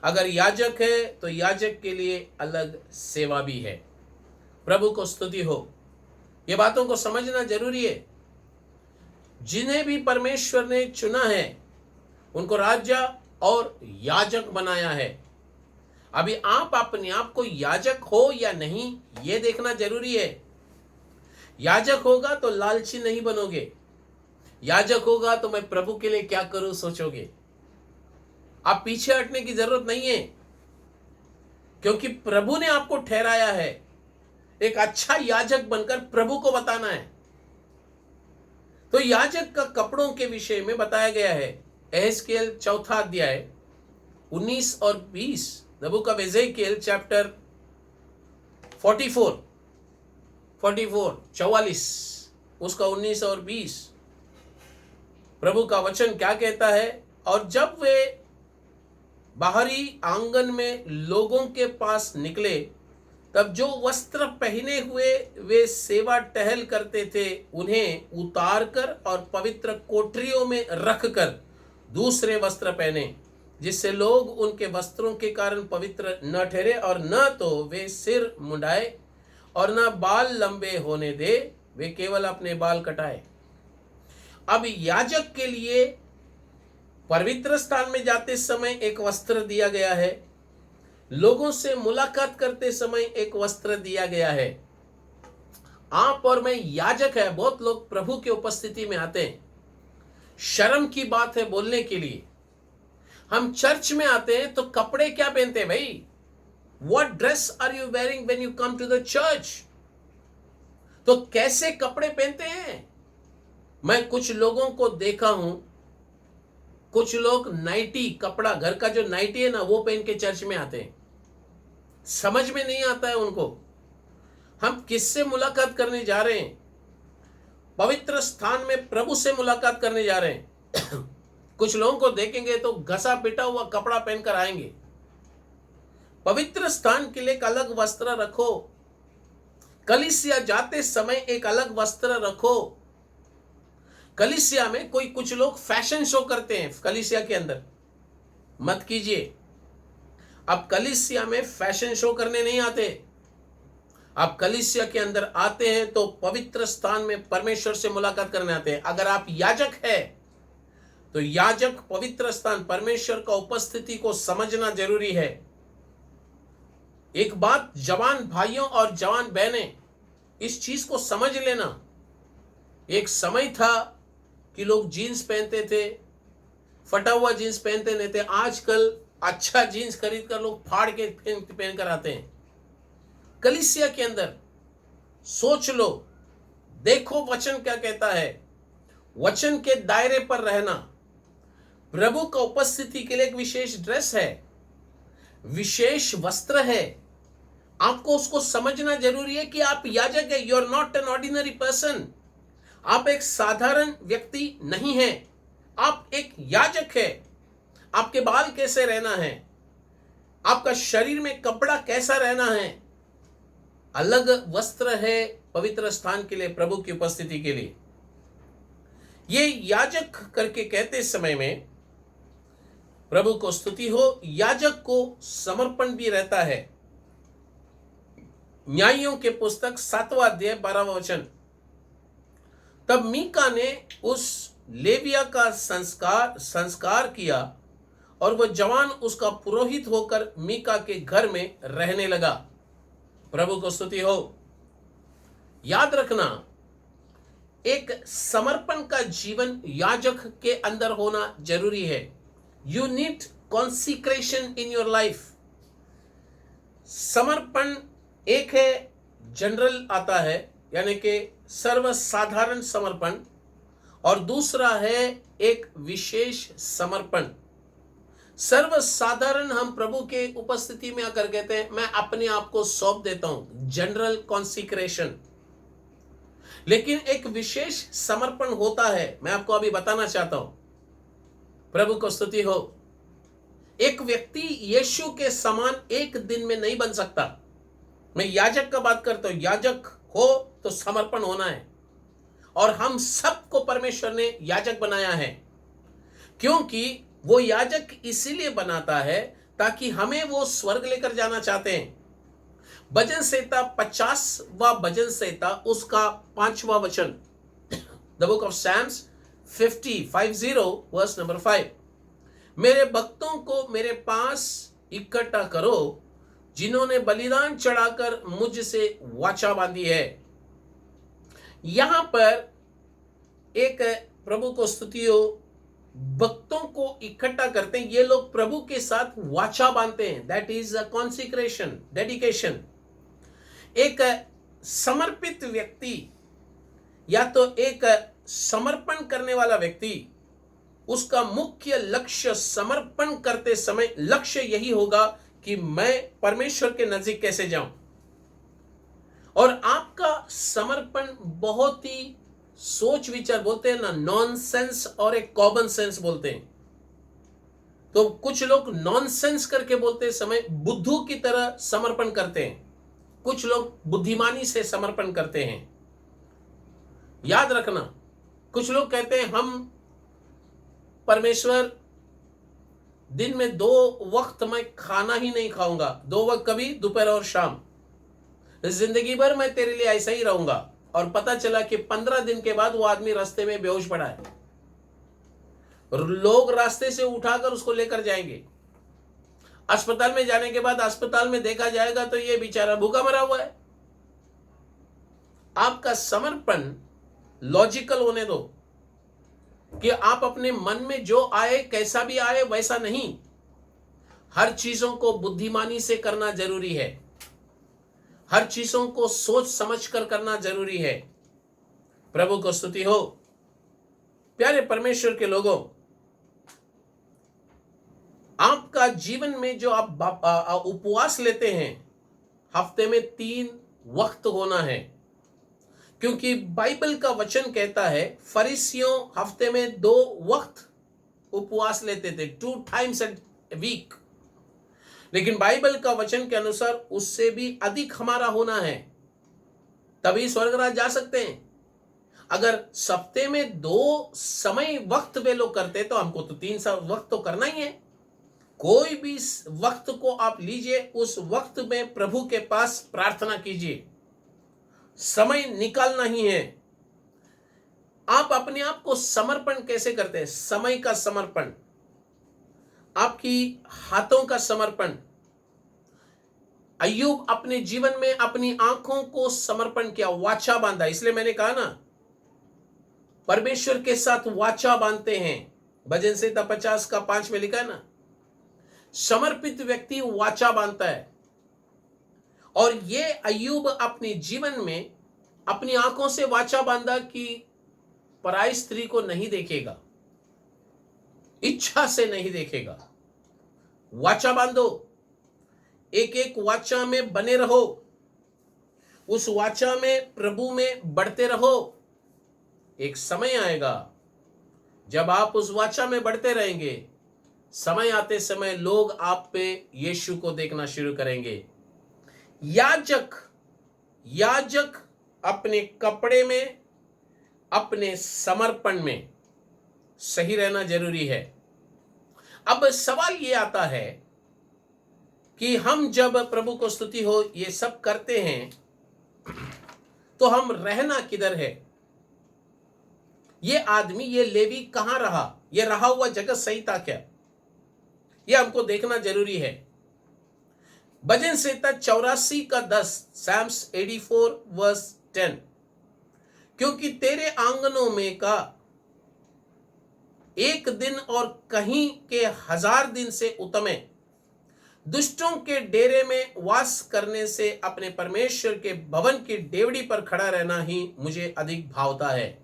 Speaker 1: अगर याजक है तो याजक के लिए अलग सेवा भी है। प्रभु को स्तुति हो। ये बातों को समझना जरूरी है। जिन्हें भी परमेश्वर ने चुना है उनको राजा और याजक बनाया है। अभी आप अपने आप को याजक हो या नहीं, यह देखना जरूरी है। याजक होगा तो लालची नहीं बनोगे। याजक होगा तो मैं प्रभु के लिए क्या करूं सोचोगे। आप पीछे हटने की जरूरत नहीं है, क्योंकि प्रभु ने आपको ठहराया है। एक अच्छा याजक बनकर प्रभु को बताना है। तो याजक का कपड़ों के विषय में बताया गया है। एहेजकेल 4 अध्याय 19 और 20, the book of Ezekiel chapter 44 उसका 19 और 20। प्रभु का वचन क्या कहता है? और जब वे बाहरी आंगन में लोगों के पास निकले, तब जो वस्त्र पहने हुए वे सेवा टहल करते थे, उन्हें उतारकर और पवित्र कोठरियों में रखकर दूसरे वस्त्र पहने, जिससे लोग उनके वस्त्रों के कारण पवित्र न ठहरे, और न तो वे सिर मुंडाए और न बाल लंबे होने दे, वे केवल अपने बाल कटाए। अब याजक के लिए पवित्र स्थान में जाते समय एक वस्त्र दिया गया है। लोगों से मुलाकात करते समय एक वस्त्र दिया गया है। आप और मैं याजक है। बहुत लोग प्रभु की उपस्थिति में आते हैं, शर्म की बात है बोलने के लिए। हम चर्च में आते हैं तो कपड़े क्या पहनते हैं भाई? What dress are you wearing when you come to the church? तो कैसे कपड़े पहनते हैं? मैं कुछ लोगों को देखा हूं, कुछ लोग नाइटी, कपड़ा, घर का जो नाइटी है ना, वो पहन के चर्च में आते हैं। समझ में नहीं आता है उनको हम किससे मुलाकात करने जा रहे हैं। पवित्र स्थान में प्रभु से मुलाकात करने जा रहे हैं। कुछ लोगों को देखेंगे तो घसा पिटा हुआ कपड़ा पहनकर आएंगे। पवित्र स्थान के लिए एक अलग वस्त्र रखो। कलीसिया जाते समय एक अलग वस्त्र रखो। कलीसिया में कुछ लोग फैशन शो करते हैं कलीसिया के अंदर, मत कीजिए। आप कलीसिया में फैशन शो करने नहीं आते। आप कलीसिया के अंदर आते हैं तो पवित्र स्थान में परमेश्वर से मुलाकात करने आते हैं। अगर आप याजक है तो याजक, पवित्र स्थान, परमेश्वर का उपस्थिति को समझना जरूरी है। एक बात जवान भाइयों और जवान बहनें, इस चीज को समझ लेना। एक समय था कि लोग जीन्स पहनते थे, फटा हुआ जीन्स पहनते नहीं थे। आजकल अच्छा जीन्स खरीद कर लोग फाड़ के पहन कर आते हैं कलीसिया के अंदर। सोच लो, देखो वचन क्या कहता है। वचन के दायरे पर रहना। प्रभु का उपस्थिति के लिए एक विशेष ड्रेस है, विशेष वस्त्र है। आपको उसको समझना जरूरी है कि आप याजक है। You are not an ordinary person. आप एक साधारण व्यक्ति नहीं है, आप एक याजक है। आपके बाल कैसे रहना है, आपका शरीर में कपड़ा कैसा रहना है, अलग वस्त्र है पवित्र स्थान के लिए, प्रभु की उपस्थिति के लिए। ये याजक करके कहते समय में प्रभु को स्तुति हो। याजक को समर्पण भी रहता है। न्यायियों के पुस्तक 7वां अध्याय 12वां वचन, तब मीका ने उस लेविया का संस्कार किया और वह जवान उसका पुरोहित होकर मीका के घर में रहने लगा। प्रभु को स्तुति हो। याद रखना, एक समर्पण का जीवन याजक के अंदर होना जरूरी है। You need consecration in your life. समर्पण एक है जनरल आता है, यानी कि सर्वसाधारण समर्पण, और दूसरा है एक विशेष समर्पण। सर्वसाधारण हम प्रभु के उपस्थिति में आकर कहते हैं मैं अपने आप को सौंप देता हूं, जनरल कॉन्सिक्रेशन। लेकिन एक विशेष समर्पण होता है, मैं आपको अभी बताना चाहता हूं। प्रभु को स्तुति हो। एक व्यक्ति यीशु के समान एक दिन में नहीं बन सकता। मैं याजक का बात करता हूं। याजक हो तो समर्पण होना है, और हम सबको परमेश्वर ने याजक बनाया है, क्योंकि वो याजक इसीलिए बनाता है ताकि हमें वो स्वर्ग लेकर जाना चाहते हैं। भजन संहिता 50वां भजन संहिता उसका 5वां वचन, the book of Psalms 50 verse number 5, मेरे भक्तों को मेरे पास इकट्ठा करो जिन्होंने बलिदान चढ़ाकर मुझसे वाचा बांधी है। यहां पर एक प्रभु को स्तुति हो, भक्तों को इकट्ठा करते हैं। ये लोग प्रभु के साथ वाचा बांधते हैं। That is a consecration, dedication. एक समर्पित व्यक्ति या तो एक समर्पण करने वाला व्यक्ति, उसका मुख्य लक्ष्य समर्पण करते समय लक्ष्य यही होगा कि मैं परमेश्वर के नजदीक कैसे जाऊं। और आपका समर्पण बहुत ही सोच विचार, बोलते हैं ना नॉनसेंस और एक कॉमन सेंस बोलते हैं। तो कुछ लोग नॉनसेंस करके बोलते समय बुद्धू की तरह समर्पण करते हैं, कुछ लोग बुद्धिमानी से समर्पण करते हैं। याद रखना, कुछ लोग कहते हैं हम परमेश्वर दिन में 2 वक्त मैं खाना ही नहीं खाऊंगा, 2 वक्त कभी, दोपहर और शाम, जिंदगी भर मैं तेरे लिए ऐसा ही रहूंगा। और पता चला कि 15 दिन के बाद वो आदमी रास्ते में बेहोश पड़ा है। लोग रास्ते से उठाकर उसको लेकर जाएंगे। अस्पताल में जाने के बाद अस्पताल में देखा जाएगा तो ये बेचारा भूखा मरा हुआ है। आपका समर्पण लॉजिकल होने दो, कि आप अपने मन में जो आए, कैसा भी आए वैसा नहीं। हर चीजों को बुद्धिमानी से करना जरूरी है। हर चीजों को सोच समझ कर करना जरूरी है। प्रभु को स्तुति हो। प्यारे परमेश्वर के लोगों, आपका जीवन में जो आप उपवास लेते हैं, हफ्ते में 3 वक्त होना है, क्योंकि बाइबल का वचन कहता है फरीसियों हफ्ते में 2 वक्त उपवास लेते थे, 2 times a week। लेकिन बाइबल का वचन के अनुसार उससे भी अधिक हमारा होना है, तभी स्वर्गराज जा सकते हैं। अगर सप्ते में 2 समय वक्त वे लोग करते तो हमको तो 3 वक्त तो करना ही है। कोई भी वक्त को आप लीजिए, उस वक्त में प्रभु के पास प्रार्थना कीजिए, समय निकालना ही है। आप अपने आप को समर्पण कैसे करते हैं? समय का समर्पण, आपकी हाथों का समर्पण। अय्यूब अपने जीवन में अपनी आंखों को समर्पण किया, वाचा बांधा। इसलिए मैंने कहा ना, परमेश्वर के साथ वाचा बांधते हैं। भजन संहिता 50 का 5 में लिखा है ना, समर्पित व्यक्ति वाचा बांधता है। और ये अय्यूब अपने जीवन में अपनी आंखों से वाचा बांधा कि पराई स्त्री को नहीं देखेगा, इच्छा से नहीं देखेगा। वाचा बांधो, एक एक वाचा में बने रहो, उस वाचा में प्रभु में बढ़ते रहो। एक समय आएगा जब आप उस वाचा में बढ़ते रहेंगे, समय आते समय लोग आप पे यीशु को देखना शुरू करेंगे। याजक अपने कपड़े में, अपने समर्पण में सही रहना जरूरी है। अब सवाल ये आता है कि हम जब प्रभु को स्तुति हो ये सब करते हैं तो हम रहना किधर है? ये आदमी, ये लेवी कहां रहा? ये रहा हुआ जगह सही था क्या? ये हमको देखना जरूरी है। भजन संहिता 84 का 10, Psalms 84 वर्स 10, क्योंकि तेरे आंगनों में का एक दिन और कहीं के 1000 दिन से उत्तम है। दुष्टों के डेरे में वास करने से अपने परमेश्वर के भवन की डेवड़ी पर खड़ा रहना ही मुझे अधिक भावता है।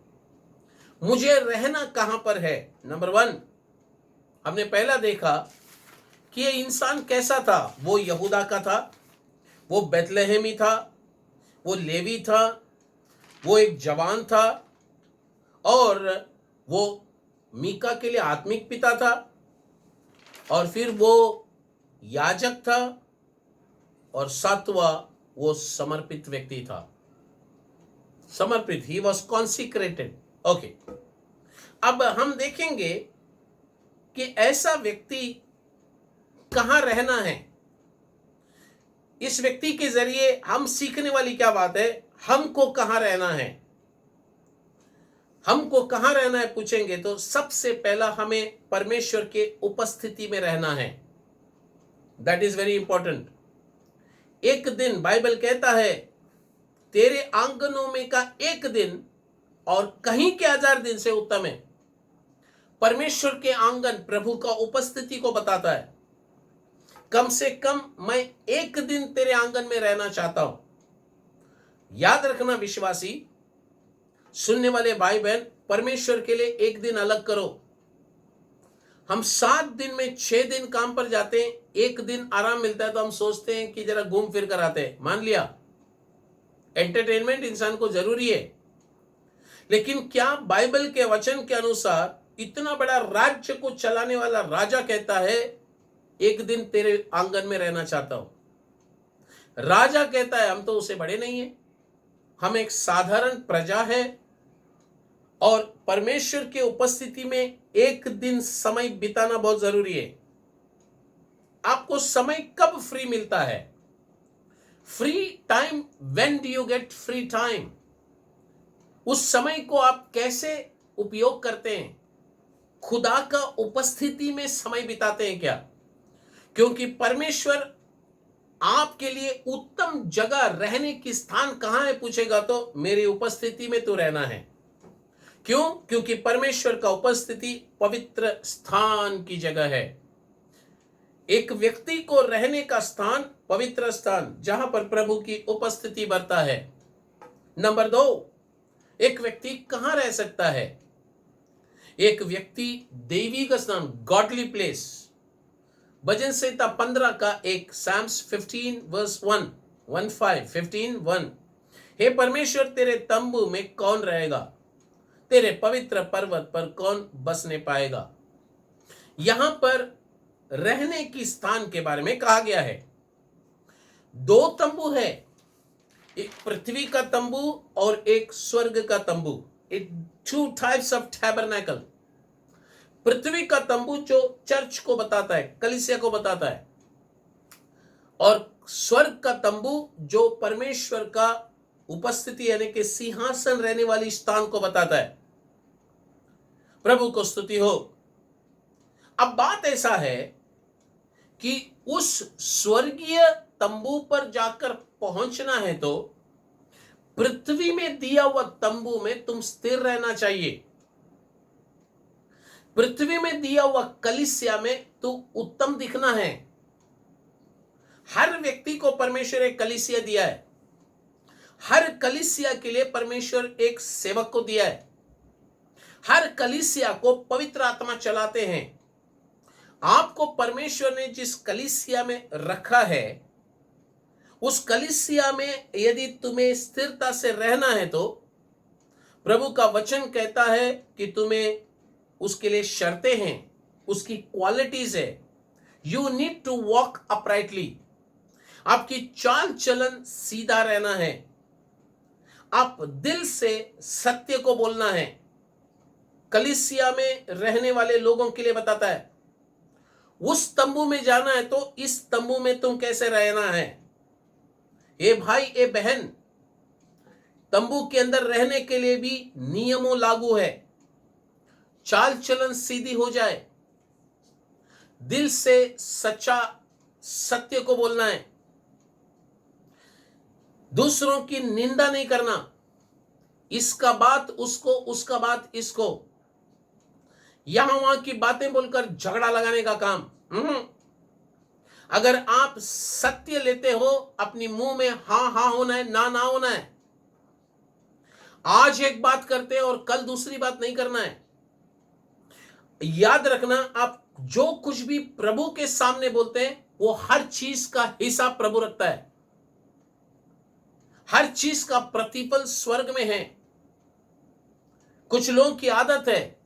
Speaker 1: मुझे रहना कहां पर है? नंबर 1, हमने पहला देखा कि ये इंसान कैसा था। वो यहूदा का था, वो बेथलेहेमी था, वो लेवी था, वो एक जवान था, और वो मीका के लिए आत्मिक पिता था, और फिर वो याजक था, और सातवां वो समर्पित व्यक्ति था। समर्पित, ही वॉज कॉन्सिक्रेटेड। ओके, अब हम देखेंगे कि ऐसा व्यक्ति कहां रहना है। इस व्यक्ति के जरिए हम सीखने वाली क्या बात है? हमको कहां रहना है? हमको कहां रहना है पूछेंगे तो सबसे पहला हमें परमेश्वर के उपस्थिति में रहना है। That is very important. एक दिन, बाइबल कहता है, तेरे आंगनों में का एक दिन और कहीं के 1000 दिन से उत्तम है। परमेश्वर के आंगन प्रभु का उपस्थिति को बताता है। कम से कम मैं एक दिन तेरे आंगन में रहना चाहता हूं। याद रखना विश्वासी, सुनने वाले भाई बहन, परमेश्वर के लिए एक दिन अलग करो। हम 7 दिन में 6 दिन काम पर जाते हैं, एक दिन आराम मिलता है तो हम सोचते हैं कि जरा घूम फिर कर आते हैं। मान लिया, एंटरटेनमेंट इंसान को जरूरी है, लेकिन क्या बाइबल के वचन के अनुसार इतना बड़ा राज्य को चलाने वाला राजा कहता है एक दिन तेरे आंगन में रहना चाहता हूं? राजा कहता है हम तो उससे बड़े नहीं है, हम एक साधारण प्रजा है, और परमेश्वर के उपस्थिति में एक दिन समय बिताना बहुत जरूरी है। आपको समय कब फ्री मिलता है? Free time, when do you get free time? उस समय को आप कैसे उपयोग करते हैं? खुदा का उपस्थिति में समय बिताते हैं क्या? क्योंकि परमेश्वर आपके लिए उत्तम जगह, रहने की स्थान कहां है पूछेगा तो मेरी उपस्थिति में तो रहना है। क्यों? क्योंकि परमेश्वर का उपस्थिति पवित्र स्थान की जगह है। एक व्यक्ति को रहने का स्थान पवित्र स्थान, जहां पर प्रभु की उपस्थिति बरता है। नंबर 2, एक व्यक्ति कहां रह सकता है? एक व्यक्ति देवी का स्थान, गॉडली प्लेस। भजन संहिता 15 का एक, Psalms 15 वर्स 1, 15:1, हे परमेश्वर, तेरे तंबू में कौन रहेगा? तेरे पवित्र पर्वत पर कौन बसने पाएगा? यहां पर रहने की स्थान के बारे में कहा गया है। 2 तंबू है, एक पृथ्वी का तंबू और एक स्वर्ग का तंबू। It 2 types of tabernacle. पृथ्वी का तंबू जो चर्च को बताता है, कलीसिया को बताता है, और स्वर्ग का तंबू जो परमेश्वर का उपस्थिति यानी कि सिंहासन रहने वाली स्थान को बताता है। प्रभु को स्तुति हो। अब बात ऐसा है कि उस स्वर्गीय तंबू पर जाकर पहुंचना है तो पृथ्वी में दिया हुआ तंबू में तुम स्थिर रहना चाहिए। पृथ्वी में दिया हुआ कलीसिया में तू उत्तम दिखना है। हर व्यक्ति को परमेश्वर एक कलीसिया दिया है। हर कलीसिया के लिए परमेश्वर एक सेवक को दिया है। हर कलीसिया को पवित्र आत्मा चलाते हैं। आपको परमेश्वर ने जिस कलीसिया में रखा है, उस कलीसिया में यदि तुम्हें स्थिरता से रहना है तो प्रभु का वचन कहता है कि तुम्हें उसके लिए शर्तें हैं, उसकी क्वालिटीज है। You need to walk uprightly. आपकी चाल चलन सीधा रहना है। आप दिल से सत्य को बोलना है। कलीसिया में रहने वाले लोगों के लिए बताता है, उस तंबू में जाना है तो इस तंबू में तुम कैसे रहना है। ए भाई, ए बहन, तंबू के अंदर रहने के लिए भी नियमों लागू है। चाल चलन सीधी हो जाए, दिल से सच्चा सत्य को बोलना है, दूसरों की निंदा नहीं करना, इसका बात उसको, उसका बात इसको, यहां वहां की बातें बोलकर झगड़ा लगाने का काम। अगर आप सत्य लेते हो, अपनी मुंह में हां हां होना है, ना ना होना है। आज एक बात करते हैं और कल दूसरी बात नहीं करना है। याद रखना, आप जो कुछ भी प्रभु के सामने बोलते हैं वो हर चीज का हिसाब प्रभु रखता है। हर चीज का प्रतिफल स्वर्ग में है। कुछ लोगों की आदत है,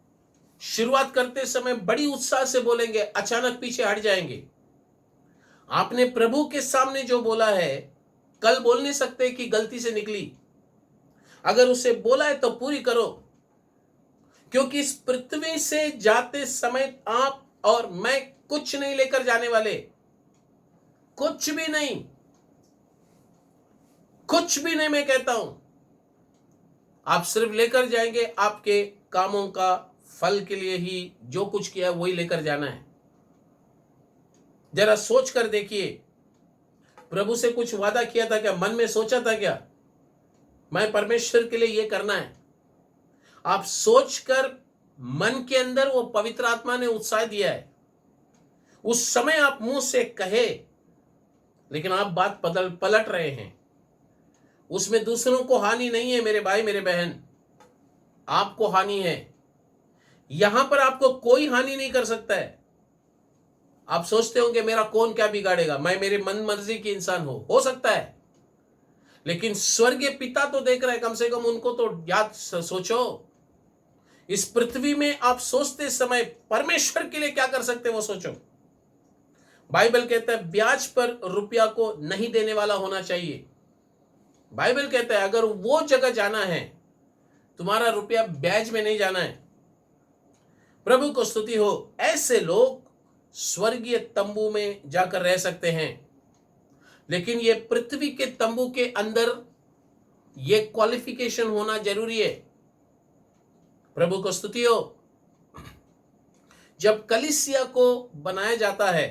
Speaker 1: शुरुआत करते समय बड़ी उत्साह से बोलेंगे, अचानक पीछे हट जाएंगे। आपने प्रभु के सामने जो बोला है, कल बोल नहीं सकते कि गलती से निकली। अगर उसे बोला है तो पूरी करो, क्योंकि इस पृथ्वी से जाते समय आप और मैं कुछ नहीं लेकर जाने वाले, कुछ भी नहीं, कुछ भी नहीं। मैं कहता हूं, आप सिर्फ लेकर जाएंगे आपके कामों का फल के लिए ही। जो कुछ किया वही लेकर जाना है। जरा सोच कर देखिए, प्रभु से कुछ वादा किया था क्या? मन में सोचा था क्या मैं परमेश्वर के लिए यह करना है? आप सोचकर मन के अंदर वो पवित्र आत्मा ने उत्साह दिया है, उस समय आप मुंह से कहे, लेकिन आप बात पलट रहे हैं। उसमें दूसरों को हानि नहीं है मेरे भाई मेरे बहन, आपको हानि है। यहां पर आपको कोई हानि नहीं कर सकता है। आप सोचते होंगे मेरा कौन क्या बिगाड़ेगा, मैं मेरे मन मर्जी की इंसान हो सकता है, लेकिन स्वर्गीय पिता तो देख रहा है। कम से कम उनको तो याद सोचो। इस पृथ्वी में आप सोचते समय परमेश्वर के लिए क्या कर सकते वो सोचो। बाइबल कहता है ब्याज पर रुपया को नहीं देने वाला होना चाहिए। बाइबल कहता है अगर वो जगह जाना है, तुम्हारा रुपया ब्याज में नहीं जाना है। प्रभु को स्तुति हो, ऐसे लोग स्वर्गीय तंबू में जाकर रह सकते हैं। लेकिन ये पृथ्वी के तंबू के अंदर ये क्वालिफिकेशन होना जरूरी है। प्रभु को स्तुति हो। जब कलीसिया को बनाया जाता है,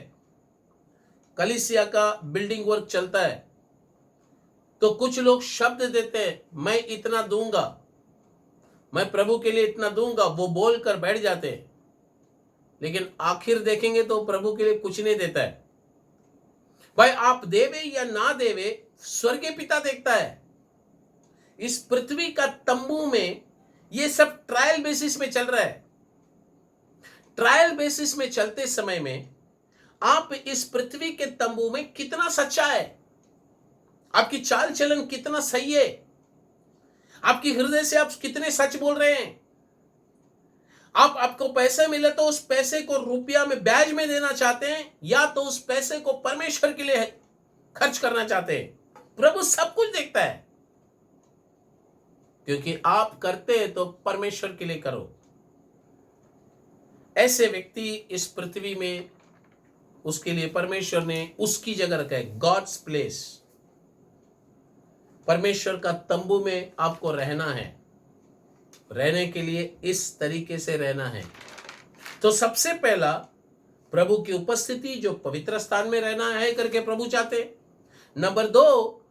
Speaker 1: कलीसिया का बिल्डिंग वर्क चलता है, तो कुछ लोग शब्द देते हैं, मैं इतना दूंगा, मैं प्रभु के लिए इतना दूंगा, वो बोलकर बैठ जाते हैं। लेकिन आखिर देखेंगे तो प्रभु के लिए कुछ नहीं देता है। भाई, आप देवे या ना देवे, स्वर्गीय पिता देखता है। इस पृथ्वी का तंबू में ये सब ट्रायल बेसिस में चल रहा है। ट्रायल बेसिस में चलते समय में आप इस पृथ्वी के तंबू में कितना सच्चा है, आपकी चाल चलन कितना सही है, आपकी हृदय से आप कितने सच बोल रहे हैं। आपको पैसे मिले तो उस पैसे को रुपया में ब्याज में देना चाहते हैं, या तो उस पैसे को परमेश्वर के लिए खर्च करना चाहते हैं। प्रभु सब कुछ देखता है, क्योंकि आप करते हैं तो परमेश्वर के लिए करो। ऐसे व्यक्ति इस पृथ्वी में, उसके लिए परमेश्वर ने उसकी जगह रखा है, गॉड्स प्लेस। परमेश्वर का तंबू में आपको रहना है। रहने के लिए इस तरीके से रहना है। तो सबसे पहला प्रभु की उपस्थिति, जो पवित्र स्थान में रहना है करके प्रभु चाहते। नंबर 2,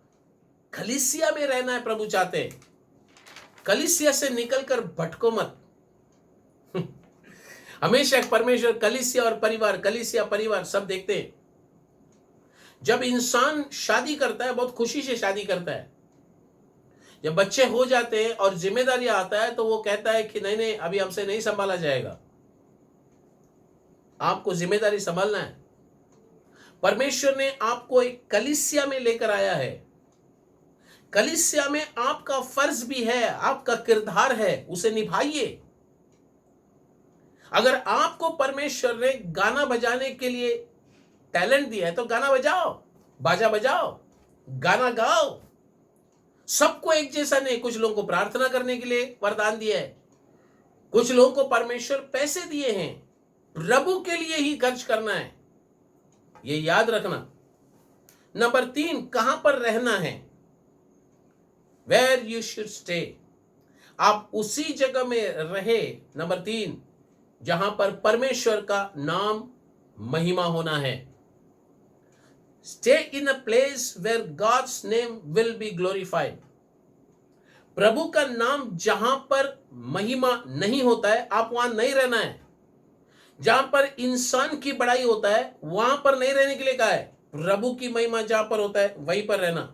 Speaker 1: कलीसिया में रहना है प्रभु चाहते। कलीसिया से निकलकर भटको मत। हमेशा परमेश्वर कलीसिया और परिवार, कलीसिया परिवार सब देखते हैं। जब इंसान शादी करता है, बहुत खुशी से शादी करता है। जब बच्चे हो जाते हैं और जिम्मेदारी आता है, तो वो कहता है कि नहीं नहीं, अभी हमसे नहीं संभाला जाएगा। आपको जिम्मेदारी संभालना है। परमेश्वर ने आपको एक कलीसिया में लेकर आया है। कलीसिया में आपका फर्ज भी है, आपका किरदार है, उसे निभाइए। अगर आपको परमेश्वर ने गाना बजाने के लिए टैलेंट दिया है तो गाना बजाओ, बाजा बजाओ, गाना गाओ। सबको एक जैसा नहीं, कुछ लोगों को प्रार्थना करने के लिए वरदान दिया है, कुछ लोगों को परमेश्वर पैसे दिए हैं, प्रभु के लिए ही खर्च करना है, ये याद रखना। नंबर 3, कहां पर रहना है, वेयर यू शुड स्टे, आप उसी जगह में रहे। नंबर 3, जहां पर परमेश्वर का नाम महिमा होना है। Stay in a place where God's name will be glorified. प्रभु का नाम जहां पर महिमा नहीं होता है, आप वहां नहीं रहना है। जहां पर इंसान की बड़ाई होता है, वहां पर नहीं रहने के लिए कहा है। प्रभु की महिमा जहां पर होता है, वहीं पर रहना।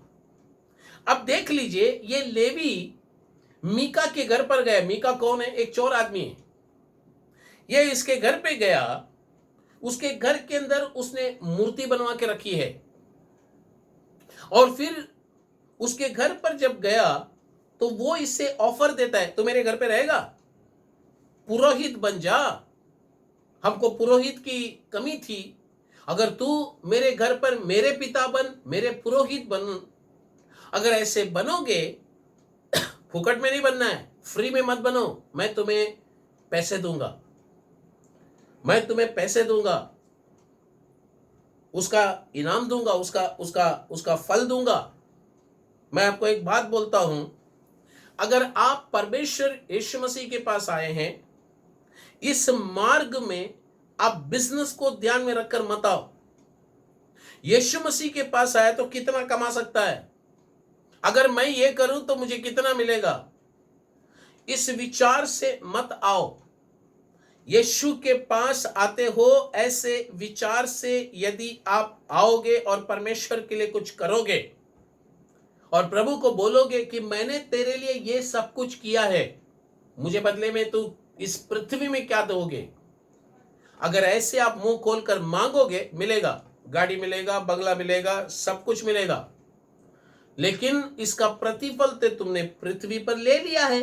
Speaker 1: अब देख लीजिए, ये लेवी मीका के घर पर गया। मीका कौन है? एक चोर आदमी है। ये इसके घर पे गया, उसके घर के अंदर उसने मूर्ति बनवा के रखी है, और फिर उसके घर पर जब गया तो वो इससे ऑफर देता है, तो मेरे घर पे रहेगा, पुरोहित बन जा, हमको पुरोहित की कमी थी, अगर तू मेरे घर पर मेरे पिता बन, मेरे पुरोहित बन। अगर ऐसे बनोगे, फुकट में नहीं बनना है, फ्री में मत बनो, मैं तुम्हें पैसे दूंगा, मैं तुम्हें पैसे दूंगा, उसका इनाम दूंगा, उसका उसका उसका फल दूंगा। मैं आपको एक बात बोलता हूं, अगर आप परमेश्वर यीशु मसीह के पास आए हैं, इस मार्ग में आप बिजनेस को ध्यान में रखकर मत आओ। यीशु मसीह के पास आया तो कितना कमा सकता है, अगर मैं ये करूं तो मुझे कितना मिलेगा, इस विचार से मत आओ। यीशु के पास आते हो ऐसे विचार से यदि आप आओगे और परमेश्वर के लिए कुछ करोगे और प्रभु को बोलोगे कि मैंने तेरे लिए ये सब कुछ किया है, मुझे बदले में तू इस पृथ्वी में क्या दोगे, अगर ऐसे आप मुंह खोलकर मांगोगे, मिलेगा, गाड़ी मिलेगा, बंगला मिलेगा, सब कुछ मिलेगा, लेकिन इसका प्रतिफल तो तुमने पृथ्वी पर ले लिया है।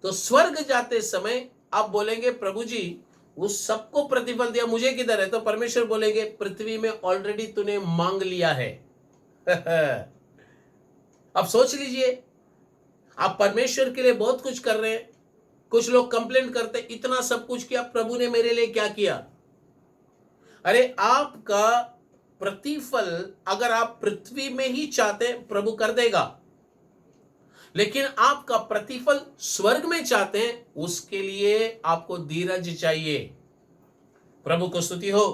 Speaker 1: तो स्वर्ग जाते समय आप बोलेंगे, प्रभु जी उस सबको प्रतिफल दिया, मुझे किधर है? तो परमेश्वर बोलेंगे, पृथ्वी में ऑलरेडी तूने मांग लिया है। अब सोच लीजिए, आप परमेश्वर के लिए बहुत कुछ कर रहे हैं। कुछ लोग कंप्लेंट करते, इतना सब कुछ किया, प्रभु ने मेरे लिए क्या किया? अरे आपका प्रतिफल अगर आप पृथ्वी में ही चाहते, प्रभु कर देगा, लेकिन आपका प्रतिफल स्वर्ग में चाहते हैं, उसके लिए आपको धीरज चाहिए। प्रभु को स्तुति हो।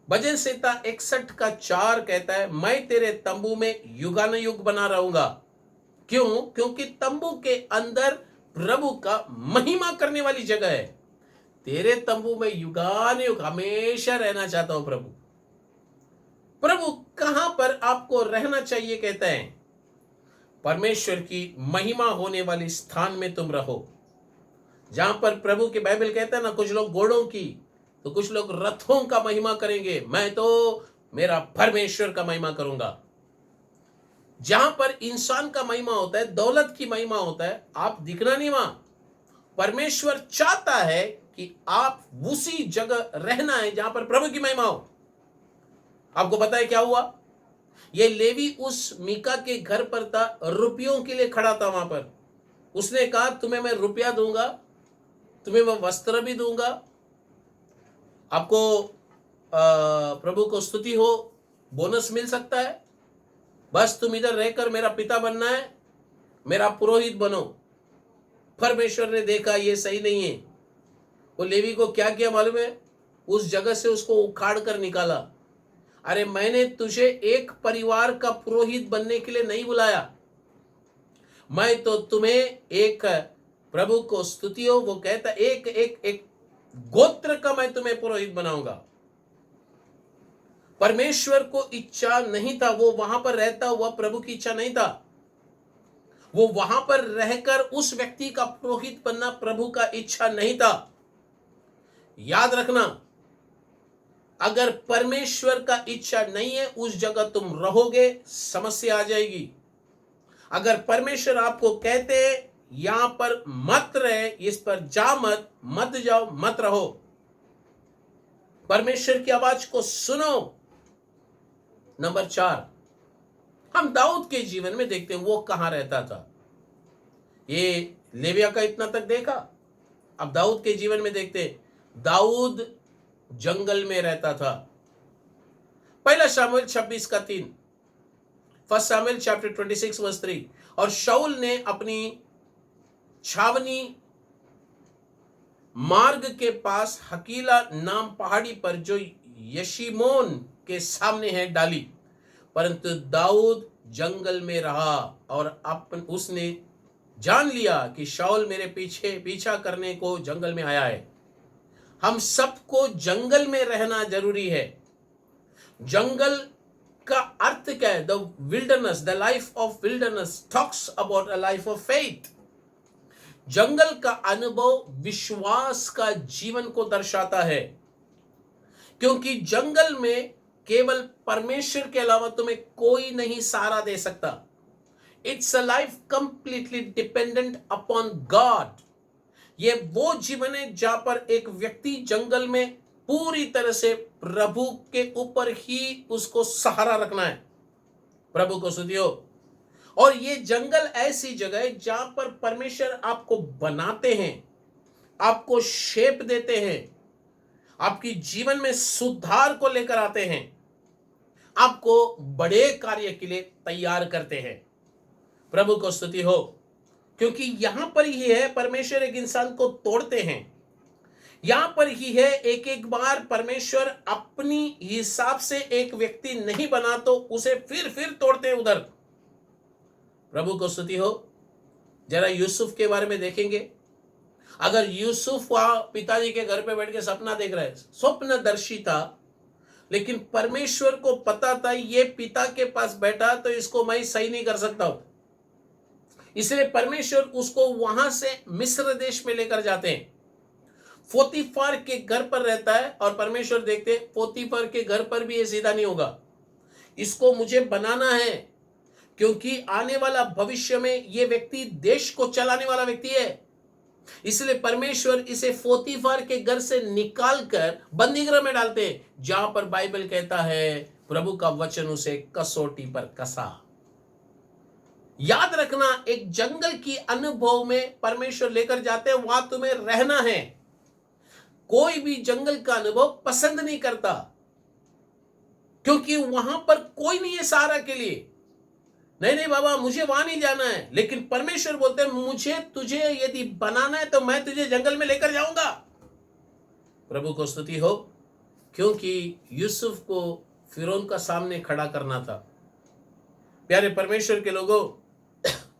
Speaker 1: भजन संहिता 61 का 4 कहता है, मैं तेरे तंबू में युगानुयुग बना रहूंगा। क्यों? क्योंकि तंबू के अंदर प्रभु का महिमा करने वाली जगह है। तेरे तंबू में युगानुयुग हमेशा रहना चाहता हूं प्रभु। प्रभु कहां पर आपको रहना चाहिए? कहते हैं, परमेश्वर की महिमा होने वाले स्थान में तुम रहो। जहां पर प्रभु की बाइबल कहता है ना, कुछ लोग घोड़ों की तो कुछ लोग रथों का महिमा करेंगे, मैं तो मेरा परमेश्वर का महिमा करूंगा। जहां पर इंसान का महिमा होता है, दौलत की महिमा होता है, आप दिखना नहीं वहां। परमेश्वर चाहता है कि आप उसी जगह रहना है जहां पर प्रभु की महिमा हो। आपको पता है क्या हुआ? ये लेवी उस मीका के घर पर था, रुपयों के लिए खड़ा था वहां पर। उसने कहा, तुम्हें मैं रुपया दूंगा, तुम्हें मैं वस्त्र भी दूंगा, आपको प्रभु को स्तुति हो, बोनस मिल सकता है, बस तुम इधर रहकर मेरा पिता बनना है, मेरा पुरोहित बनो। परमेश्वर ने देखा ये सही नहीं है। वो लेवी को क्या किया मालूम है? उस जगह से उसको उखाड़ कर निकाला। अरे मैंने तुझे एक परिवार का पुरोहित बनने के लिए नहीं बुलाया, मैं तो तुम्हें एक, प्रभु को स्तुति हो, वो कहता एक एक एक गोत्र का मैं तुम्हें पुरोहित बनाऊंगा। परमेश्वर को इच्छा नहीं था, वो वहां पर रहता हुआ प्रभु की इच्छा नहीं था, वो वहां पर रहकर उस व्यक्ति का पुरोहित बनना प्रभु का इच्छा नहीं था। याद रखना, अगर परमेश्वर का इच्छा नहीं है उस जगह तुम रहोगे, समस्या आ जाएगी। अगर परमेश्वर आपको कहते हैं यहां पर मत रहे, इस पर जा मत, मत जाओ, मत रहो, परमेश्वर की आवाज को सुनो। नंबर 4, हम दाऊद के जीवन में देखते हैं वो कहां रहता था। ये लेविया का इतना तक देखा। अब दाऊद के जीवन में देखते हैं, दाऊद जंगल में रहता था। पहला शामुएल 26:3, फर्स्ट शामुएल चैप्टर 26:3। और शाऊल ने अपनी छावनी मार्ग के पास हकीला नाम पहाड़ी पर जो यशीमोन के सामने है डाली, परंतु दाऊद जंगल में रहा और उसने जान लिया कि शाऊल मेरे पीछा करने को जंगल में आया है। हम सबको जंगल में रहना जरूरी है। जंगल का अर्थ क्या है? The wilderness, the life of wilderness talks about a life of faith. जंगल का अनुभव विश्वास का जीवन को दर्शाता है, क्योंकि जंगल में केवल परमेश्वर के अलावा तुम्हें कोई नहीं सहारा दे सकता। It's a life completely dependent upon God. ये वो जीवन है जहां पर एक व्यक्ति जंगल में पूरी तरह से प्रभु के ऊपर ही उसको सहारा रखना है। प्रभु को स्तुति हो। और ये जंगल ऐसी जगह है जहां पर परमेश्वर आपको बनाते हैं, आपको शेप देते हैं, आपकी जीवन में सुधार को लेकर आते हैं, आपको बड़े कार्य के लिए तैयार करते हैं। प्रभु को स्तुति हो। क्योंकि यहां पर ही है परमेश्वर एक इंसान को तोड़ते हैं। यहां पर ही है एक एक बार परमेश्वर अपनी हिसाब से एक व्यक्ति नहीं बना तो उसे फिर तोड़ते हैं उधर। प्रभु को स्तुति हो। जरा यूसुफ के बारे में देखेंगे। अगर यूसुफ पिताजी के घर पे बैठ के सपना देख रहा है, स्वप्नदर्शी था, लेकिन परमेश्वर को पता था ये पिता के पास बैठा तो इसको मैं सही नहीं कर सकता हूं, इसलिए परमेश्वर उसको वहां से मिस्र देश में लेकर जाते हैं। पोतीफर के घर पर रहता है और परमेश्वर देखते हैं पोतीफर के घर पर भी ये सीधा नहीं होगा, इसको मुझे बनाना है, क्योंकि आने वाला भविष्य में ये व्यक्ति देश को चलाने वाला व्यक्ति है। इसलिए परमेश्वर इसे पोतीफर के घर से निकालकर बंदीगृह में डालते हैं, जहां पर बाइबल कहता है प्रभु का वचन उसे कसौटी पर कसा। याद रखना, एक जंगल की अनुभव में परमेश्वर लेकर जाते हैं, वहां तुम्हें रहना है। कोई भी जंगल का अनुभव पसंद नहीं करता, क्योंकि वहां पर कोई नहीं है सहारा के लिए। नहीं बाबा मुझे वहां नहीं जाना है, लेकिन परमेश्वर बोलते हैं मुझे तुझे यदि बनाना है तो मैं तुझे जंगल में लेकर जाऊंगा। प्रभु को स्तुति हो। क्योंकि यूसुफ को फिरौन का सामने खड़ा करना था। प्यारे परमेश्वर के लोगों,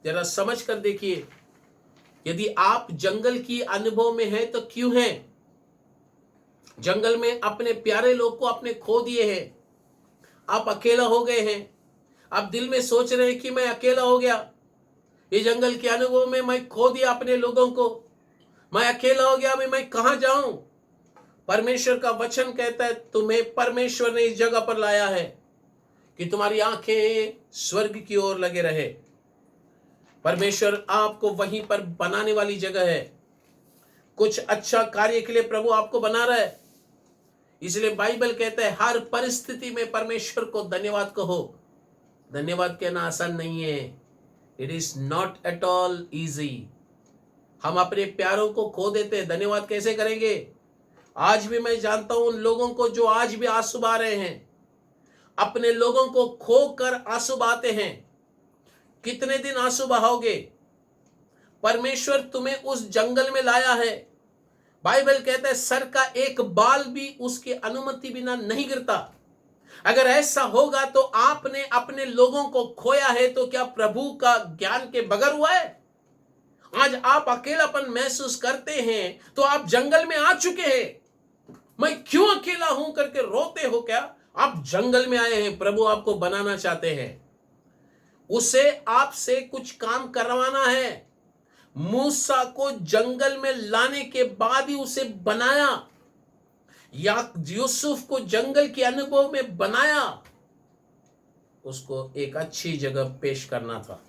Speaker 1: जरा समझ कर देखिए, यदि आप जंगल की अनुभव में हैं तो क्यों हैं? जंगल में अपने प्यारे लोग को आपने खो दिए हैं, आप अकेला हो गए हैं, आप दिल में सोच रहे हैं कि मैं अकेला हो गया, ये जंगल के अनुभव में मैं खो दिया अपने लोगों को, मैं अकेला हो गया, मैं कहां जाऊं? परमेश्वर का वचन कहता है तुम्हें परमेश्वर ने इस जगह पर लाया है कि तुम्हारी आंखें स्वर्ग की ओर लगे रहे। परमेश्वर आपको वहीं पर बनाने वाली जगह है। कुछ अच्छा कार्य के लिए प्रभु आपको बना रहा है। इसलिए बाइबल कहता है हर परिस्थिति में परमेश्वर को धन्यवाद कहो। धन्यवाद कहना आसान नहीं है। It is not at all easy. हम अपने प्यारों को खो देते हैं, धन्यवाद कैसे करेंगे? आज भी मैं जानता हूं उन लोगों को जो आज भी आंसू बहा रहे हैं, अपने लोगों को खोकर आंसू बहाते हैं। कितने दिन आंसू बहाओगे? परमेश्वर तुम्हें उस जंगल में लाया है। बाइबल कहता है सर का एक बाल भी उसकी अनुमति बिना नहीं गिरता। अगर ऐसा होगा तो आपने अपने लोगों को खोया है, तो क्या प्रभु का ज्ञान के बगैर हुआ है? आज आप अकेलापन महसूस करते हैं तो आप जंगल में आ चुके हैं। मैं क्यों अकेला हूं करके रोते हो क्या? आप जंगल में आए हैं, प्रभु आपको बनाना चाहते हैं। उसे आपसे कुछ काम करवाना है। मूसा को जंगल में लाने के बाद ही उसे बनाया, या यूसुफ को जंगल के अनुभव में बनाया, उसको एक अच्छी जगह पेश करना था।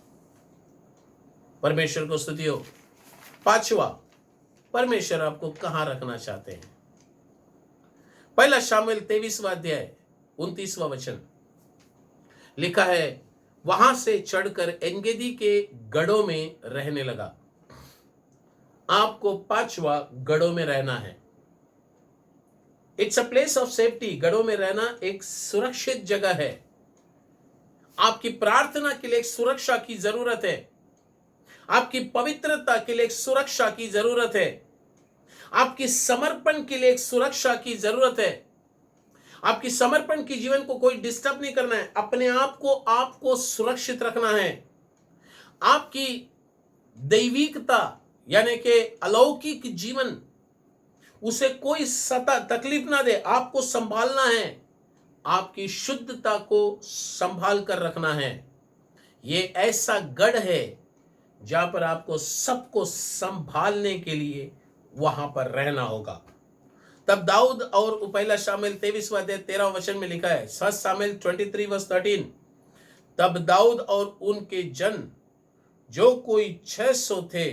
Speaker 1: परमेश्वर को स्तुति हो। पांचवा, परमेश्वर आपको कहां रखना चाहते हैं? पहला शामुएल 23वां अध्याय 29वां वचन लिखा है, वहां से चढ़कर एनगेदी के गढ़ों में रहने लगा। आपको 5वां गढ़ों में रहना है। It's a place of safety. गढ़ों में रहना एक सुरक्षित जगह है। आपकी प्रार्थना के लिए एक सुरक्षा की जरूरत है। आपकी पवित्रता के लिए एक सुरक्षा की जरूरत है। आपकी समर्पण के लिए एक सुरक्षा की जरूरत है। आपकी समर्पण की जीवन को कोई डिस्टर्ब नहीं करना है। अपने आप को आपको सुरक्षित रखना है। आपकी दैविकता यानी कि अलौकिक जीवन, उसे कोई सता तकलीफ ना दे। आपको संभालना है। आपकी शुद्धता को संभाल कर रखना है। ये ऐसा गढ़ है जहां पर आपको सबको संभालने के लिए वहां पर रहना होगा। तब दाऊद और पहला शामिल 23वां अध्याय 13वां वचन में लिखा है, 1 शामिल 23:13। तब दाऊद और उनके जन जो कोई 600 थे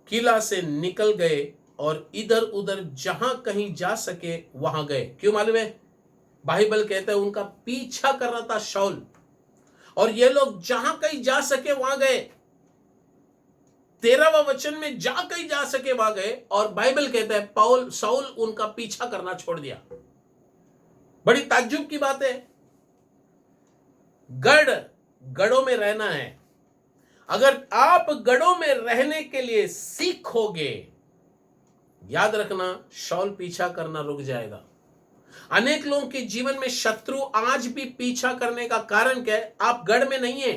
Speaker 1: किला से निकल गए और इधर उधर जहां कहीं जा सके वहां गए। क्यों मालूम है? बाइबल कहता है उनका पीछा कर रहा था शाऊल, और ये लोग जहां कहीं जा सके वहां गए। 13वां वचन में जहां कहीं जा सके वहां गए, और बाइबल कहता है शाऊल उनका पीछा करना छोड़ दिया। बड़ी ताज्जुब की बात है। गढ़ों में रहना है। अगर आप गढ़ों में रहने के लिए सीखोगे, याद रखना शाऊल पीछा करना रुक जाएगा। अनेक लोगों के जीवन में शत्रु आज भी पीछा करने का कारण क्या है? आप गढ़ में नहीं है।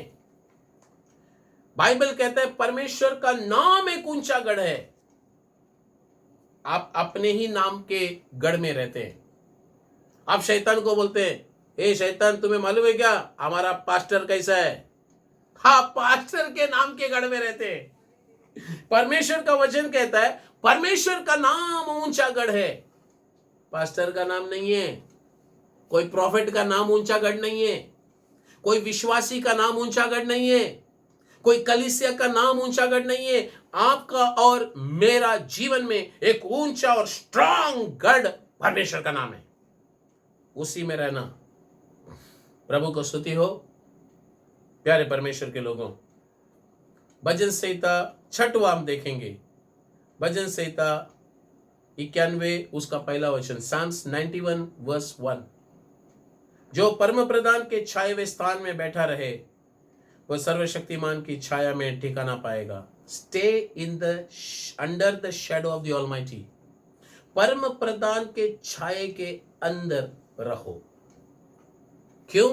Speaker 1: बाइबल कहता है परमेश्वर का नाम एक ऊंचा गढ़ है। आप अपने ही नाम के गढ़ में रहते हैं। आप शैतान को बोलते हैं, ए शैतान, तुम्हें मालूम है क्या हमारा पास्टर कैसा है? हाँ, पास्टर के नाम के गढ़ में रहते हैं। परमेश्वर का वचन कहता है परमेश्वर का नाम ऊंचा गढ़ है। पास्टर का नाम नहीं है, कोई प्रॉफिट का नाम ऊंचा गढ़ नहीं है, कोई विश्वासी का नाम ऊंचा गढ़ नहीं है, कोई कलीसिया का नाम ऊंचा गढ़ नहीं है। आपका और मेरा जीवन में एक ऊंचा और स्ट्रांग गढ़ परमेश्वर का नाम है। उसी में रहना। प्रभु को स्तुति हो। प्यारे परमेश्वर के लोगों, भजन संहिता 6वां हम देखेंगे। भजन संहिता 91 उसका पहला वचन, साम्स 91 वर्स 1। जो परम प्रधान के छाए स्थान में बैठा रहे वह सर्वशक्तिमान की छाया में ठिकाना पाएगा। Stay in the under the shadow of the almighty. परम प्रधान के छाए के अंदर रहो। क्यों?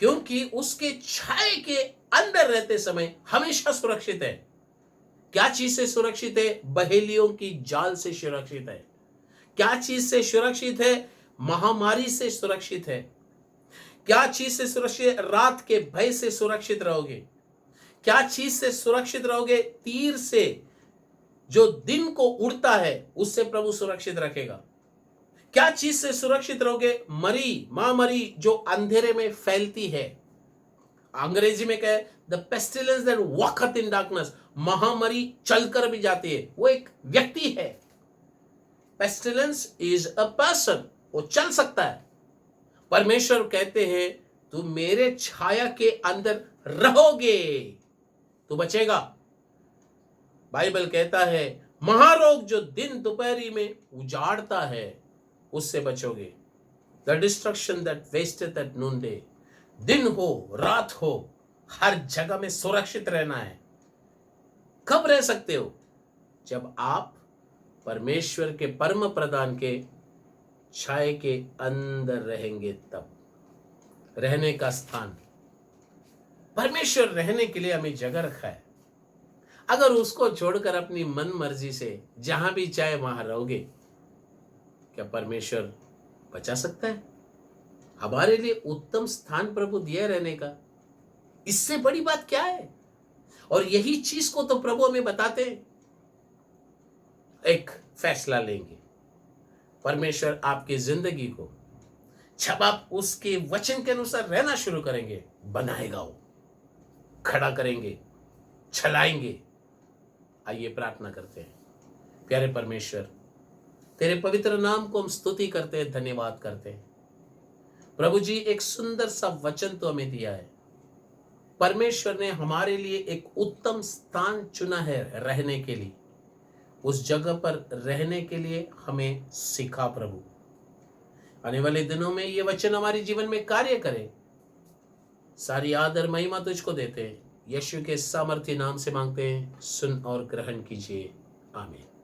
Speaker 1: क्योंकि उसके छाए के अंदर रहते समय हमेशा सुरक्षित है। क्या चीज से सुरक्षित है? बहेलियों की जाल से सुरक्षित है। क्या चीज से सुरक्षित है? महामारी से सुरक्षित है। क्या चीज से सुरक्षित? रात के भय से सुरक्षित रहोगे। क्या चीज से सुरक्षित रहोगे? तीर से जो दिन को उड़ता है उससे प्रभु सुरक्षित रखेगा। क्या चीज से सुरक्षित रहोगे? महामारी जो अंधेरे में फैलती है। अंग्रेजी में क्या है? The pestilence that walketh in darkness. महामारी चलकर भी जाती है, वो एक व्यक्ति है। पेस्टिलेंस इज अ पर्सन, वो चल सकता है। परमेश्वर कहते हैं तू मेरे छाया के अंदर रहोगे तो बचेगा। बाइबल कहता है महारोग जो दिन दोपहरी में उजाड़ता है उससे बचोगे। The destruction that wasted at noonday. दिन हो रात हो, हर जगह में सुरक्षित रहना है। कब रह सकते हो? जब आप परमेश्वर के परम प्रधान के छाए के अंदर रहेंगे। तब रहने का स्थान, परमेश्वर रहने के लिए हमें जगह रखा है। अगर उसको छोड़कर अपनी मन मर्जी से जहां भी चाहे वहां रहोगे, क्या परमेश्वर बचा सकता है? हमारे लिए उत्तम स्थान प्रभु दिया रहने का, इससे बड़ी बात क्या है? और यही चीज को तो प्रभु हमें बताते हैं। एक फैसला लेंगे, परमेश्वर आपकी जिंदगी को जब आप उसके वचन के अनुसार रहना शुरू करेंगे, बनाएगा, वो खड़ा करेंगे, चलाएंगे। आइए प्रार्थना करते हैं। प्यारे परमेश्वर, तेरे पवित्र नाम को हम स्तुति करते हैं, धन्यवाद करते हैं। प्रभु जी, एक सुंदर सा वचन तो हमें दिया है। परमेश्वर ने हमारे लिए एक उत्तम स्थान चुना है रहने के लिए। उस जगह पर रहने के लिए हमें सिखा प्रभु। आने वाले दिनों में ये वचन हमारे जीवन में कार्य करे। सारी आदर महिमा तुझको देते हैं, यीशु के सामर्थ्य नाम से मांगते हैं, सुन और ग्रहण कीजिए। आमीन।